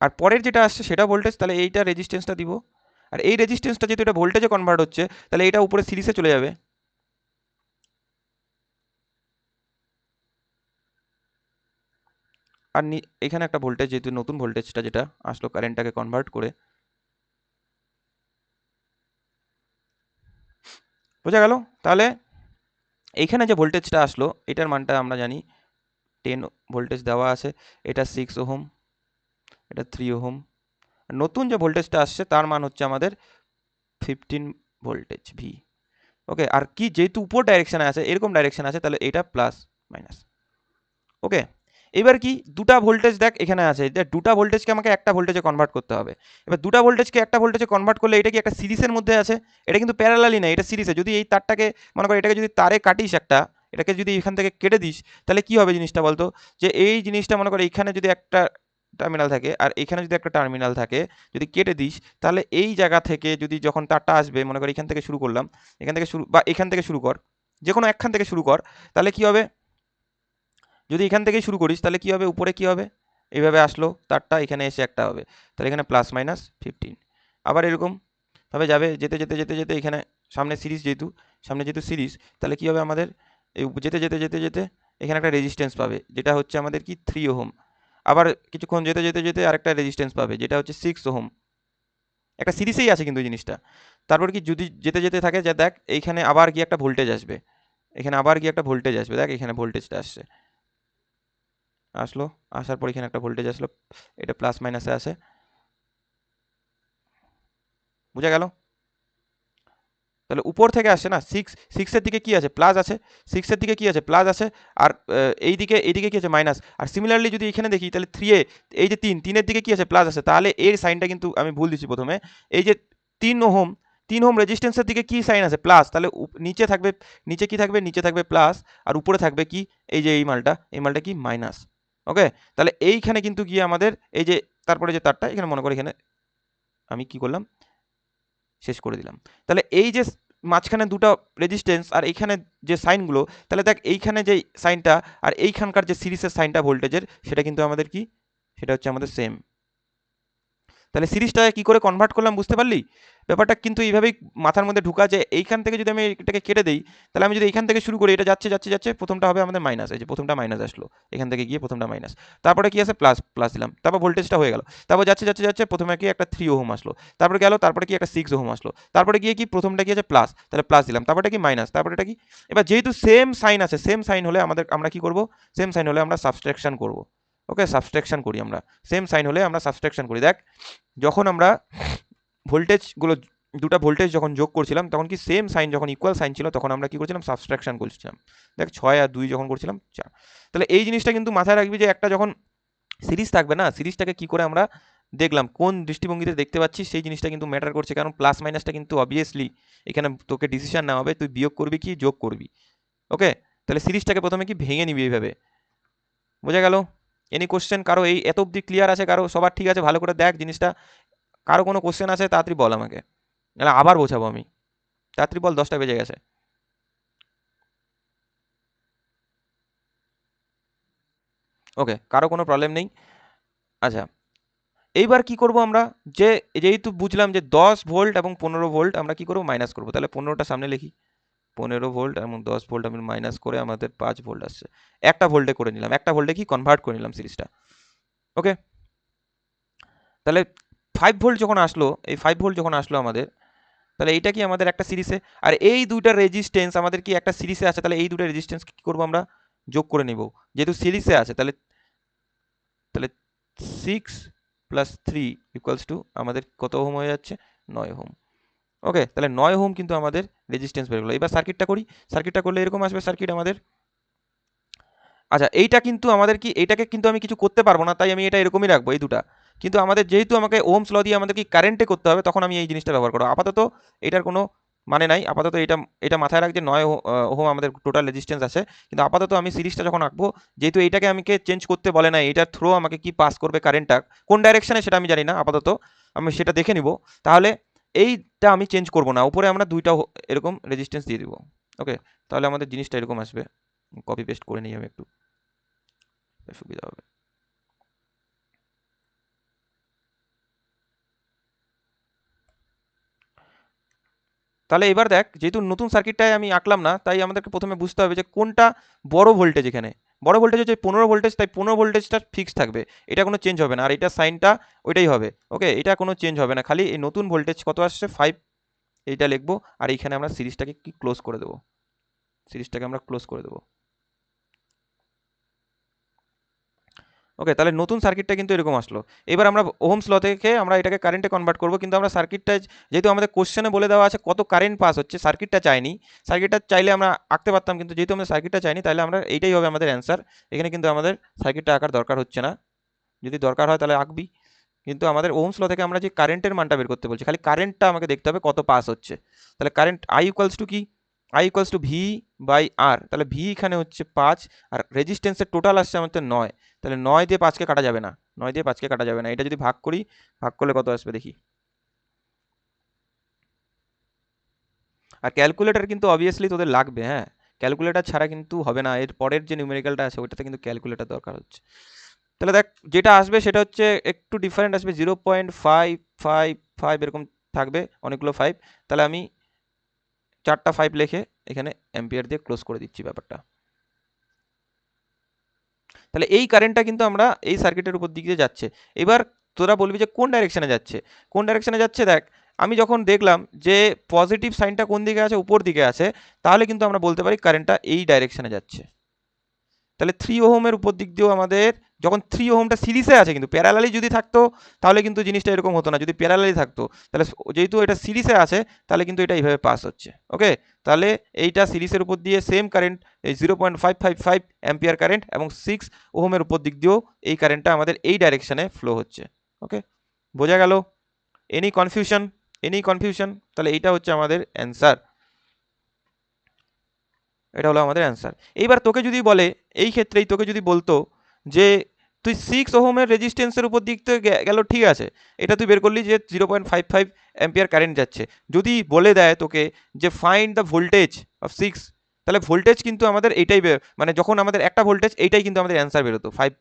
আর পরের যেটা আসছে সেটা ভোল্টেজ, তাহলে এইটা রেজিস্ট্যান্সটা দিব। আর এই রেজিস্ট্যান্সটা যেহেতু এটা ভোল্টেজে কনভার্ট হচ্ছে, তাহলে এটা উপরে সিরিজে চলে যাবে। আর এখানে একটা ভোল্টেজ, যেহেতু নতুন ভোল্টেজটা যেটা আসলো কারেন্টটাকে কনভার্ট করে। বোঝা গেল? তাহলে এইখানে যে ভোল্টেজটা আসলো এটার মানটা আমরা জানি 10 ভোল্টেজ দেওয়া আছে, এটা 6 ওহম, এটা 3 ওহম। নতুন যে ভোল্টেজটা আসছে তার মান হচ্ছে আমাদের 15 ভোল্টেজ ভি। ওকে, আর কি, যেহেতু উপর ডাইরেকশনে আছে, এরকম ডাইরেকশন আছে, তাহলে এটা প্লাস মাইনাস। ওকে, এবার কি, দুটা ভোল্টেজ দেখ এখানে আছে, যে দুটা ভোল্টেজকে আমাকে একটা ভোল্টেজে কনভার্ট করতে হবে। এবার দুটা ভোল্টেজকে একটা ভোল্টেজে কনভার্ট করলে এটা কি একটা সিরিজের মধ্যে আছে, এটা কিন্তু প্যারালালি না, এটা সিরিজে। যদি এই তারটাকে মনে কর, এটাকে যদি তারে কাটিস একটা, এটাকে যদি এখান থেকে কেটে দিস, তাহলে কি হবে জিনিসটা বলতো, যে এই জিনিসটা মনে কর এখানে যদি একটা টার্মিনাল থাকে, আর এখানে যদি একটা টার্মিনাল থাকে, যদি কেটে দিস, তাহলে এই জায়গা থেকে যদি যখন তারটা আসবে, মনে কর এখান থেকে শুরু করলাম, এখান থেকে শুরু, বা এখান থেকে শুরু কর, যে কোনো একখান থেকে শুরু কর, তাহলে কি হবে, যদি এখান থেকেই শুরু করিস, তাহলে কি হবে, উপরে কি হবে, এইভাবে আসলো তারটা, এখানে এসে একটা হবে, তাহলে এখানে প্লাস মাইনাস 15। আবার এরকম ভাবে যাবে, যেতে যেতে যেতে যেতে এখানে সামনে সিরিজ, যেহেতু সামনে যেহেতু সিরিজ, তাহলে কি হবে আমাদের, এই যেতে যেতে যেতে যেতে এখানে একটা রেজিস্ট্যান্স পাবে, যেটা হচ্ছে আমাদের কি 3 ওহম। আবার কিছুক্ষণ যেতে যেতে যেতে আরেকটা রেজিস্ট্যান্স পাবে, যেটা হচ্ছে 6 ওহম। একটা সিরিজেই আছে কিন্তু জিনিসটা। তারপর কি, যদি যেতে যেতে থাকে, যে দেখ এইখানে আবার গিয়ে একটা ভোল্টেজ আসবে, এখানে আবার গিয়ে একটা ভোল্টেজ আসবে, দেখ এখানে ভোল্টেজটা আসছে, আসলো, আসার পর এখানে একটা ভোল্টেজ আসলো, এটা প্লাস মাইনাসে আসে। বুঝা গেল? তাহলে উপর থেকে আসে না, সিক্সের দিকে কি আছে, প্লাস আছে, সিক্সের দিকে কি আছে, প্লাস আছে। আর এইদিকে কি আছে, মাইনাস। আর সিমিলারলি যদি এখানে দেখি, তাহলে এই যে তিনের দিকে কি আছে, প্লাস আছে। তাহলে এর সাইনটা কিন্তু আমি ভুল দিচ্ছি প্রথমে। এই যে 3 ওহম, 3 ওহম রেজিস্ট্যান্সের দিকে কি সাইন আছে, প্লাস। তাহলে নিচে থাকবে, নিচে কি থাকবে, নিচে থাকবে প্লাস, আর উপরে থাকবে কি, এই যে এই মালটা কি, মাইনাস। ওকে, তাহলে এইখানে কিন্তু গিয়ে আমাদের এই যে তারপরে যে তারটা এখানে, মনে করি এখানে আমি কি করলাম, শেষ করে দিলাম। তাহলে এই যে মাঝখানে দুটো রেজিস্ট্যান্স আর এইখানে যে সাইনগুলো, তাহলে দেখ এইখানে যে সাইনটা আর এইখানকার যে সিরিজের সাইনটা ভোল্টেজের, সেটা কিন্তু আমাদের কি, সেটা হচ্ছে আমাদের সেম। তাহলে সিরিজটাকে কি করে কনভার্ট করলাম বুঝতে পারলি? ব্যাপারটা কিন্তু এইভাবেই মাথার মধ্যে ঢুকা, যে এইখান থেকে যদি আমি এটাকে কেটে দেই, তাহলে আমি যদি এইখান থেকে শুরু করি, এটা যাচ্ছে যাচ্ছে যাচ্ছে, প্রথমটা হবে আমাদের মাইনাস, এই যে প্রথমটা মাইনাস আসলো, এখান থেকে গিয়ে প্রথমটা মাইনাস, তারপরে কি আছে প্লাস, প্লাস দিলাম, তারপর ভোল্টেজটা হয়ে গেল, তারপর যাচ্ছে যাচ্ছে যাচ্ছে, প্রথমে কি একটা 3 ওহম আসলো, তারপরে গেল, তারপরে কি একটা 6 ওহম আসলো, তারপরে গিয়ে কি প্রথমটা কি আছে প্লাস, তাহলে প্লাস দিলাম, তারপরে কি মাইনাস, তারপরে এটা কি, এবার যেহেতু সেম সাইন আছে, সেম সাইন হলে আমরা কি করব, সেম সাইন হলে আমরা সাবট্রাকশন করব। ওকে, সাবট্রাকশন করি আমরা, সেম সাইন হলে আমরা সাবট্রাকশন করি। দেখ, যখন আমরা ভোল্টেজগুলো, দুটা ভোল্টেজ যখন যোগ করছিলাম, তখন কি সেম সাইন, যখন ইকুয়াল সাইন ছিল, তখন আমরা কি করছিলাম, সাবট্রাকশন করছিলাম। দেখ 6 আর 2 যখন করছিলাম 4। তাহলে এই জিনিসটা কিন্তু মাথায় রাখবি, যে একটা যখন সিরিজ থাকবে না, সিরিজটাকে কি করে আমরা দেখলাম, কোন দৃষ্টিভঙ্গিতে দেখতে পাচ্ছি, সেই জিনিসটা কিন্তু ম্যাটার করছে। কারণ প্লাস মাইনাসটা কিন্তু অবভিয়াসলি এখানে তোকে ডিসিশন নেওয়া হবে, তুই বিয়োগ করবি কি যোগ করবি। ওকে, তাহলে সিরিজটাকে প্রথমে কি ভেঙে নিবি এইভাবে। বোঝা গেল? এনি কোশ্চেন কারো? এই এত অব্দি ক্লিয়ার আছে কারো? সবার ঠিক আছে? ভালো করে দেখ জিনিসটা। কারো কোনো কোশ্চেন আছে তাড়াতাড়ি বল আমাকে, নাহলে আবার বোঝাবো আমি। তাড়াতাড়ি বল, 10টা বেজে গেছে। ওকে, কারো কোনো প্রবলেম নেই। আচ্ছা, এইবার কি করব আমরা, যে যেহেতু বুঝলাম যে 10 ভোল্ট এবং 15 ভোল্ট, আমরা কি করব, মাইনাস করব। তাহলে 15টা সামনে লিখি, 15 ভোল্ট এবং 10 ভোল্ট আমি মাইনাস করে আমাদের 5 ভোল্ট আসছে। একটা ভোল্টে করে নিলাম, একটা ভোল্টে কি কনভার্ট করে নিলাম সিরিজটা। ওকে, তাহলে 5 ভোল্ট যখন আসলো, এই 5 ভোল্ট যখন আসলো আমাদের, তাহলে এইটা কি আমাদের একটা সিরিজে, আর এই দুইটা রেজিস্ট্যান্স আমাদের কি একটা সিরিজে আছে, তাহলে এই দুটো রেজিস্ট্যান্স কি করব আমরা, যোগ করে নেব। যেহেতু সিরিজে আছে, তাহলে তাহলে 6 + 3 = আমাদের কত ওহম হয়ে যাচ্ছে, 9 ওহম। ওকে, তাহলে 9 ওহম কিন্তু আমাদের রেজিস্ট্যান্স বের হলো। এবার সার্কিটটা করি, সার্কিটটা করলে এরকম আসবে সার্কিট আমাদের। আচ্ছা, এইটা কিন্তু আমাদের কি, এইটাকে কিন্তু আমি কিছু করতে পারবো না, তাই আমি এটা এরকমই রাখবো এই দুটা। কিন্তু আমাদের যেহেতু আমাকে ওহমস ল দিয়ে আমাদের কি কারেন্টে করতে হবে, তখন আমি এই জিনিসটা ব্যবহার করবো। আপাতত এটার কোনো মানে নাই, আপাতত এটা এটা মাথায় রাখ যে 9 ওহম আমাদের টোটাল রেজিস্ট্যান্স আছে। কিন্তু আপাতত আমি সিরিজটা যখন আঁকবো, যেহেতু এইটাকে আমাকে চেঞ্জ করতে বলে না, এটার থ্রো আমাকে কি পাস করবে কারেন্টটা, কোন ডাইরেকশনে সেটা আমি জানি না, আপাতত আমি সেটা দেখে নিব। তাহলে এইটা আমি চেঞ্জ করব না, উপরে আমরা দুইটা এরকম রেজিস্ট্যান্স দিয়ে দিব। ওকে, তাহলে আমাদের জিনিসটা এরকম আসবে। কপি পেস্ট করে নিই আমি একটু, সুবিধা হবে। তাহলে এবার দেখ, যেহেতু নতুন সার্কিটটায় আমি আঁকলাম না, তাই আমাদেরকে প্রথমে বুঝতে হবে যে কোনটা বড় ভোল্টেজ। এখানে বড় ভোল্টেজ হচ্ছে 15 ভোল্টেজ, তাই 15 ভোল্টেজটা ফিক্স থাকবে, এটা কোনো চেঞ্জ হবে না। আর এটা সাইনটা ওইটাই হবে। ওকে, এটা কোনো চেঞ্জ হবে না, খালি এই নতুন ভোল্টেজ কত আসছে 5, এইটা লিখবো। আর এইখানে আমরা সিরিজটাকে কি ক্লোজ করে দেবো, সিরিজটাকে আমরা ক্লোজ করে দেবো। ওকে, তাহলে নতুন সার্কিটটা কিন্তু এরকম আসলো। এবার আমরা ওহমস ল থেকে আমরা এটাকে কারেন্টে কনভার্ট করব, কিন্তু আমরা সার্কিটটা, যেহেতু আমাদের কোশ্চেনে বলে দেওয়া আছে কত কারেন্ট পাস হচ্ছে, সার্কিটটা চাইনি। সার্কিটটা চাইলে আমরা আঁকতে পারতাম, কিন্তু যেহেতু আমরা সার্কিটটা চাইনি, তাহলে আমরা এইটাই হবে আমাদের অ্যান্সার। এখানে কিন্তু আমাদের সার্কিটটা আঁকার দরকার হচ্ছে না, যদি দরকার হয় তাহলে আঁকবি। কিন্তু আমাদের ওহমস ল থেকে আমরা যে কারেন্টের মানটা বের করতে বলছি, খালি কারেন্টটা আমাকে দেখতে হবে কত পাস হচ্ছে। তাহলে কারেন্ট I = কি, I = V/R। তাহলে ভি এখানে হচ্ছে 5, আর রেজিস্ট্যান্সের টোটাল আসছে আমাদের 9। তাহলে 9 দিয়ে 5কে কাটা যাবে না, 9 দিয়ে 5কে কাটা যাবে না। এটা যদি ভাগ করি, ভাগ করলে কত আসবে দেখি। আর ক্যালকুলেটর কিন্তু অবভিয়াসলি তোদের লাগবে, হ্যাঁ, ক্যালকুলেটর ছাড়া কিন্তু হবে না। এর পরের যে নিউমেরিক্যালটা আছে, ওইটাতে কিন্তু ক্যালকুলেটর দরকার হচ্ছে। তাহলে দেখ, যেটা আসবে সেটা হচ্ছে একটু ডিফারেন্ট আসবে, 0.555 এরকম থাকবে, অনেকগুলো 5। তাহলে আমি 4টা 5 লিখে এখানে অ্যাম্পিয়ার দিয়ে ক্লোজ করে দিচ্ছি ব্যাপারটা। তাহলে এই কারেন্টটা কিন্তু আমরা এই সার্কিটের উপর দিক দিয়ে যাচ্ছে। এবার তোরা বলবি যে কোন ডাইরেকশনে যাচ্ছে, কোন ডাইরেকশনে যাচ্ছে। দেখ, আমি যখন দেখলাম যে পজিটিভ সাইনটা কোন দিকে আছে, উপর দিকে আছে, তাহলে কিন্তু আমরা বলতে পারি কারেন্টটা এই ডাইরেকশনে যাচ্ছে। তাহলে 3 ওহমের উপর দিক দিয়েও আমাদের, যখন 3 ওহমটা সিরিজে আছে, কিন্তু প্যারালালি যদি থাকতো তাহলে কিন্তু জিনিসটা এরকম হতো না। যদি প্যারালালি থাকতো, তাহলে যেহেতু এটা সিরিজে আছে, তাহলে কিন্তু এটা এইভাবে পাস হচ্ছে। ওকে, তাহলে এইটা সিরিজের উপর দিয়ে সেম কারেন্ট, এই 0.555 অ্যাম্পিয়ার কারেন্ট, এবং 6 ওহমের উপর দিক দিয়েও এই কারেন্টটা আমাদের এই ডাইরেকশনে ফ্লো হচ্ছে। ওকে, বোঝা গেল? Any confusion? Any confusion? তাহলে এইটা হচ্ছে আমাদের অ্যান্সার, এটা হলো আমাদের অ্যান্সার। এইবার তোকে যদি বলে, এই ক্ষেত্রেই তোকে যদি বলতো যে তুই 6 ওহমের রেজিস্ট্যান্সের উপর দিক থেকে গেল, ঠিক আছে, এটা তুই বের করলি যে 0.55 অ্যাম্পিয়ার কারেন্ট যাচ্ছে। যদি বলে দেয় তোকে যে ফাইন্ড দ্য ভোল্টেজ অফ 6, তাহলে ভোল্টেজ কিন্তু আমাদের এইটাই মানে যখন আমাদের একটা ভোল্টেজ, এইটাই কিন্তু আমাদের অ্যান্সার বেরোতো 5।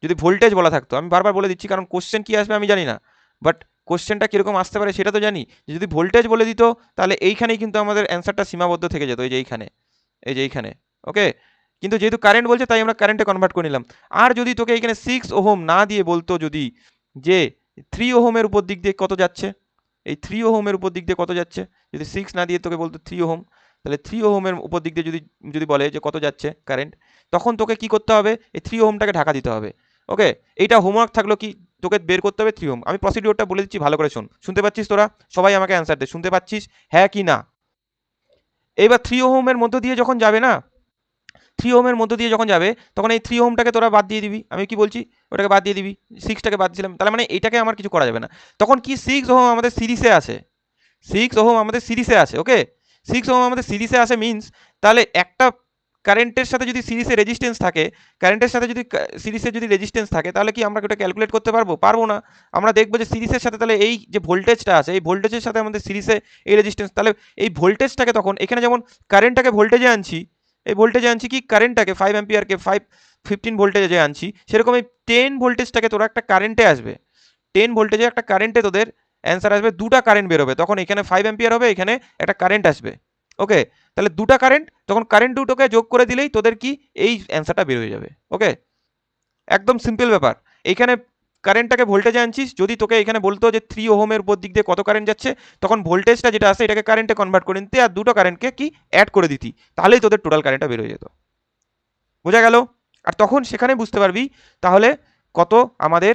যদি ভোল্টেজ বলা থাকতো, আমি বারবার বলে দিচ্ছি কারণ কোশ্চেন কি আসবে আমি জানি না, বাট কোশ্চেনটা কীরকম আসতে পারে সেটা তো জানি, যদি ভোল্টেজ বলে দিত তাহলে এইখানেই কিন্তু আমাদের অ্যান্সারটা সীমাবদ্ধ থেকে যেত, এই যে এইখানে। ওকে, কিন্তু যেহেতু কারেন্ট বলছে তাই আমরা কারেন্টে কনভার্ট করে নিলাম। আর যদি তোকে এখানে 6 ওহম না দিয়ে বলতো যদি যে 3 ওহমের উপর দিক দিয়ে কত যাচ্ছে, এই 3 ওহমের উপর দিক দিয়ে কত যাচ্ছে, যদি 6 না দিয়ে তোকে বলতো 3 ওহম, তাহলে 3 ওহমের উপর দিক দিয়ে যদি যদি বলে যে কত যাচ্ছে কারেন্ট, তখন তোকে কি করতে হবে, এই 3 ওহমটাকে ঢাকা দিতে হবে। ওকে, এইটা হোমওয়ার্ক থাকলো কি, তোকে বের করতে হবে 3 ওহম। আমি প্রসিডিওরটা বলে দিচ্ছি, ভালো করে শোন। শুনতে পাচ্ছিস তোরা? সবাই আমাকে অ্যান্সার দে, শুনতে পাচ্ছিস হ্যাঁ কি না? এইবার 3 ওহমের মধ্য দিয়ে যখন যাবে না, 3 ওহমের মধ্য দিয়ে যখন যাবে তখন এই 3 ওহমটাকে তোরা বাদ দিয়ে দিবি। আমি কি বলছি, ওটাকে বাদ দিয়ে দিবি, 6টাকে বাদ দিলাম, তাহলে মানে এটাকে আমার কিছু করা যাবে না। তখন কি 6 ওহম আমাদের সিরিজে আছে, 6 ওহম আমাদের সিরিজে আছে। ওকে, 6 ওহম আমাদের সিরিজে আছে মিনস, তাহলে একটা কারেন্টের সাথে যদি সিরিজে রেজিস্ট্যান্স থাকে, কারেন্টের সাথে যদি সিরিজে যদি রেজিস্ট্যান্স থাকে, তাহলে কি আমরা ওটা ক্যালকুলেট করতে পারবো? পারবো না। আমরা দেখবো যে সিরিজের সাথে তাহলে এই যে ভোল্টেজটা আছে, এই ভোল্টেজের সাথে আমাদের সিরিজে এই রেজিস্ট্যান্স, তাহলে এই ভোল্টেজটাকে তখন এখানে যেমন কারেন্টটাকে ভোল্টেজে আনছি, এই ভোল্টেজে আনছি কি কারেন্টটাকে 5 অ্যাম্পিয়ারকে 15 ভোল্টেজে আনছি, সেরকম এই 10 ভোল্টেজটাকে তোরা একটা কারেন্টে আসবে, 10 ভোল্টেজে একটা কারেন্টে তোদের অ্যান্সার আসবে, দুটা কারেন্ট বেরোবে, তখন এখানে 5 অ্যাম্পিয়ার হবে, এখানে একটা কারেন্ট আসবে। ওকে, তাহলে দুটা কারেন্ট, তখন কারেন্ট দুটোকে যোগ করে দিলেই তোদের কি এই অ্যান্সারটা বের হয়ে যাবে। ওকে, একদম সিম্পল ব্যাপার। এইখানে কারেন্টটাকে ভোল্টেজে আনছিস, যদি তোকে এখানে বলতো যে 3 ওহমের উপর দিক দিয়ে কত কারেন্ট যাচ্ছে, তখন ভোল্টেজটা যেটা আছে এটাকে কারেন্টে কনভার্ট করে নিতে আর দুটো কারেন্টকে কি অ্যাড করে দিতি, তাহলেই তোদের টোটাল কারেন্টটা বের হয়ে যেত। বোঝা গেল? আর তখন সেখানে বুঝতে পারবি তাহলে কত আমাদের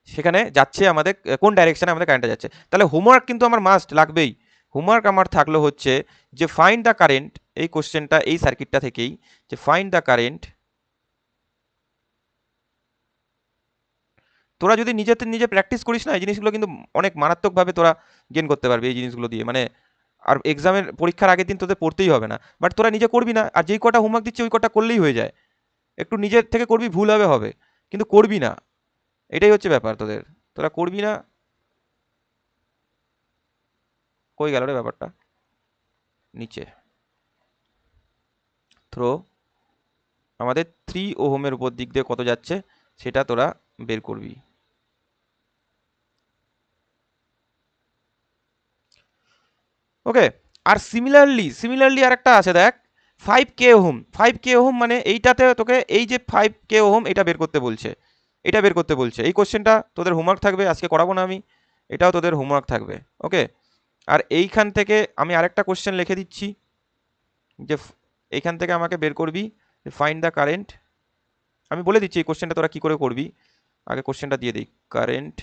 সেখানে যাচ্ছে, আমাদের কোন ডাইরেকশনে আমাদের কারেন্টটা যাচ্ছে। তাহলে হোমওয়ার্ক কিন্তু আমার মাস্ট লাগবেই। হোমওয়ার্ক আমার থাকলো হচ্ছে যে ফাইন্ড দ্য কারেন্ট, এই কোশ্চেনটা এই সার্কিটটা থেকেই, যে ফাইন্ড দ্য কারেন্ট। তোরা যদি নিজেতে নিজে প্র্যাকটিস করিস না, এই জিনিসগুলো কিন্তু অনেক মারাত্মকভাবে তোরা গেন করতে পারবি এই জিনিসগুলো দিয়ে, মানে আর এক্সামের পরীক্ষার আগের দিন তোদের পড়তেই হবে না। বাট তোরা নিজে করবি না, আর যেই কটা হোমওয়ার্ক দিচ্ছে ওই কটা করলেই হয়ে যায়। একটু নিজের থেকে করবি, ভুল হবে হবে, কিন্তু করবি না, এটাই হচ্ছে ব্যাপার তোদের, তোরা করবি না। কই গেল রে ব্যাপারটা, নিচে থ্রো আমাদের 3 ওহমের উপর দিক দিয়ে কত যাচ্ছে সেটা তোরা বের করবি। ওকে, আর সিমিলারলি আর একটা আছে দেখ, 5 কে ওহম। 5 কে ওহম মানে এইটাতে তোকে এই যে 5 কে ওহম এটা বের করতে বলছে, এটা বের করতে বলছে। এই কোশ্চেনটা তোদের হোমওয়ার্ক থাকবে, আজকে করাবো না আমি, এটাও তোদের হোমওয়ার্ক থাকবে। ওকে, আর এইখান থেকে আমি আরেকটা কোশ্চেন লিখে দিচ্ছি, যে এইখান থেকে আমাকে বের করবি ফাইন্ড দ্য কারেন্ট। আমি বলে দিচ্ছি এই কোশ্চেনটা তোরা কি করে করবি, আগে কোশ্চেনটা দিয়ে দিই। কারেন্ট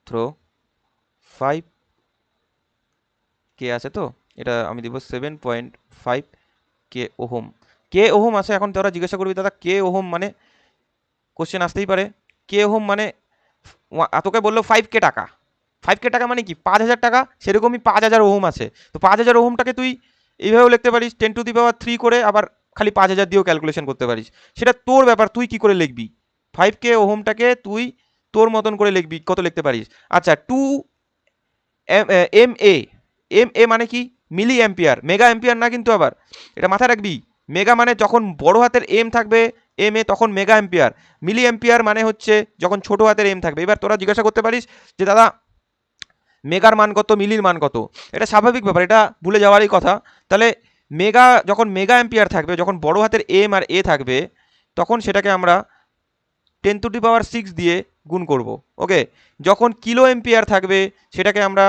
থ্রো 5 কে আছে তো, এটা আমি দিব 7.5 কে ওহম। কে ওহম আছে, এখন তোরা জিজ্ঞাসা করবি দাদা কে ওহম মানে, কোশ্চেন আসতেই পারে কে ওহম মানে, তোকে বললো 5 কে টাকা, 5 কে টাকা মানে কি 5,000 টাকা, সেরকমই 5,000 ওহম আছে। তো 5,000 ওহমটাকে তুই এইভাবেও লিখতে পারিস 10⁻³ করে, আবার খালি 5,000 দিয়েও ক্যালকুলেশন করতে পারিস, সেটা তোর ব্যাপার, তুই কি করে লিখবি। 5 কে ওহমটাকে তুই তোর মতন করে লিখবি, কত লিখতে পারিস। আচ্ছা, এম এ, এম এ মানে কি মিলি অ্যাম্পিয়ার, মেগা অ্যাম্পিয়ার না কিন্তু, আবার এটা মাথায় রাখবি। মেগা মানে যখন বড় হাতের এম থাকবে এম এ, তখন মেগা অ্যাম্পিয়ার। মিলি অ্যাম্পিয়ার মানে হচ্ছে যখন ছোট হাতের এম থাকবে। এবার তোরা জিজ্ঞাসা করতে পারিস যে দাদা মেগার মান কত, মিলির মান কত, এটা স্বাভাবিক ব্যাপার, এটা ভুলে যাওয়ারই কথা। তাহলে মেগা, যখন মেগা অ্যাম্পিয়ার থাকবে, যখন বড় হাতের এম আর এ থাকবে, তখন সেটাকে আমরা 10⁻6 দিয়ে গুণ করব। ওকে, যখন কিলো এম্পিয়ার থাকবে সেটাকে আমরা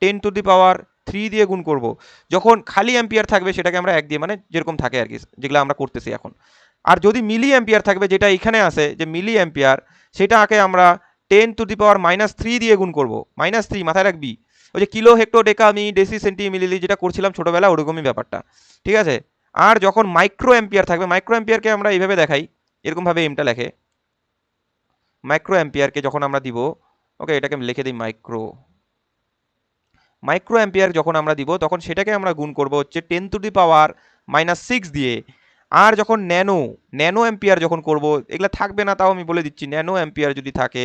10⁻³ দিয়ে গুণ করব। যখন খালি অ্যাম্পিয়ার থাকবে সেটাকে আমরা 1 দিয়ে, মানে যেরকম থাকে আর কি, যেগুলো আমরা করতেছি এখন। আর যদি মিলি অ্যাম্পিয়ার থাকবে, যেটা এখানে আছে যে মিলি অ্যাম্পিয়ার, সেটাকে আমরা 10⁻³ দিয়ে গুণ করব। -3 মাথায় রাখবি, ওই যে কিলো হেক্টো ডেকা মি ডেসি সেন্টি মিলি যেটা করছিলাম ছোটোবেলা, ওরকমই ব্যাপারটা, ঠিক আছে। আর যখন মাইক্রো অ্যাম্পিয়ার থাকবে, মাইক্রো অ্যাম্পিয়ারকে আমরা এইভাবে দেখাই, এরকমভাবে এমটা লেখে, মাইক্রো অ্যাম্পিয়ারকে যখন আমরা দিব, ওকে এটাকে লিখে দিই মাইক্রো অ্যাম্পিয়ার যখন আমরা দিব, তখন সেটাকে আমরা গুণ করব হচ্ছে 10⁻⁻6 দিয়ে। আর যখন ন্যানো অ্যাম্পিয়ার যখন করব, এগুলো থাকবে না তাও আমি বলে দিচ্ছি, ন্যানো অ্যাম্পিয়ার যদি থাকে,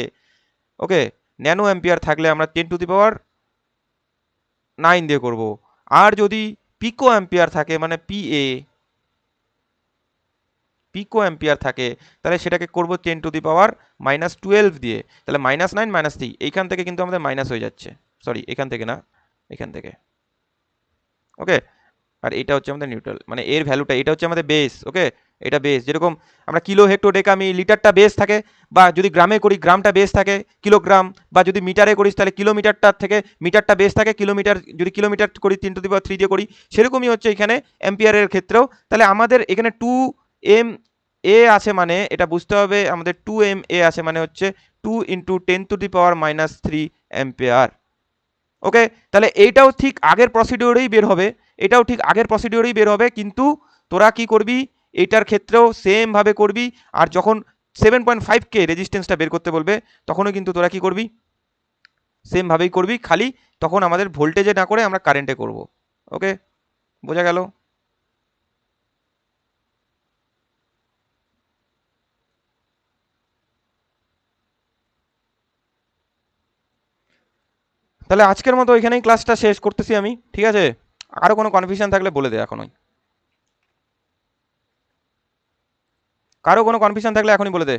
ওকে ন্যানো অ্যাম্পিয়ার থাকলে আমরা 10⁻9 দিয়ে করব। আর যদি পিকো অ্যাম্পিয়ার থাকে, মানে পিএ, পিকো অ্যাম্পিয়ার থাকে তাহলে সেটাকে করব 10⁻⁻12 দিয়ে, তাহলে -9 -3 এইখান থেকে কিন্তু আমাদের মাইনাস হয়ে যাচ্ছে, সরি এখান থেকে না, এখান থেকে। ওকে, আর এটা হচ্ছে আমাদের নিউট্রাল, মানে এর ভ্যালুটা, এটা হচ্ছে আমাদের বেস। ওকে, এটা বেস, যেরকম আমরা কিলো হেক্টো ডেকামি লিটারটা বেস থাকে, বা যদি গ্রামে করি গ্রামটা বেস থাকে কিলোগ্রাম, বা যদি মিটারে করিস তাহলে কিলোমিটারটা থেকে মিটারটা বেস থাকে, কিলোমিটার যদি কিলোমিটার করি 10⁻³ দিয়ে করি, সেরকমই হচ্ছে এখানে অ্যাম্পিয়ারের ক্ষেত্রেও। তাহলে আমাদের এখানে 2 mA আছে, মানে এটা বুঝতে হবে আমাদের 2 mA আছে মানে হচ্ছে 2 × 10⁻³ অ্যাম্পিয়ার। ওকে, তাহলে এইটাও ঠিক আগের প্রসিডিওরেই বের হবে, এটাও ঠিক আগের প্রসিডিওরেই বের হবে, কিন্তু তোরা কি করবি এইটার ক্ষেত্রেও সেম ভাবে করবি। আর যখন 7.5K রেজিস্ট্যান্সটা বের করতে বলবে তখনও কিন্তু তোরা কি করবি, সেম ভাবেই করবি, খালি তখন আমাদের ভোল্টেজে না করে আমরা কারেন্টে করব। ওকে, বোঝা গেল? তাহলে আজকের মতো এখানেই ক্লাসটা শেষ করতেছি আমি, ঠিক আছে? আরও কোনো কনফিউশন থাকলে বলে দে এখনই, কারো কোনো কনফিউশন থাকলে এখনই বলে দে।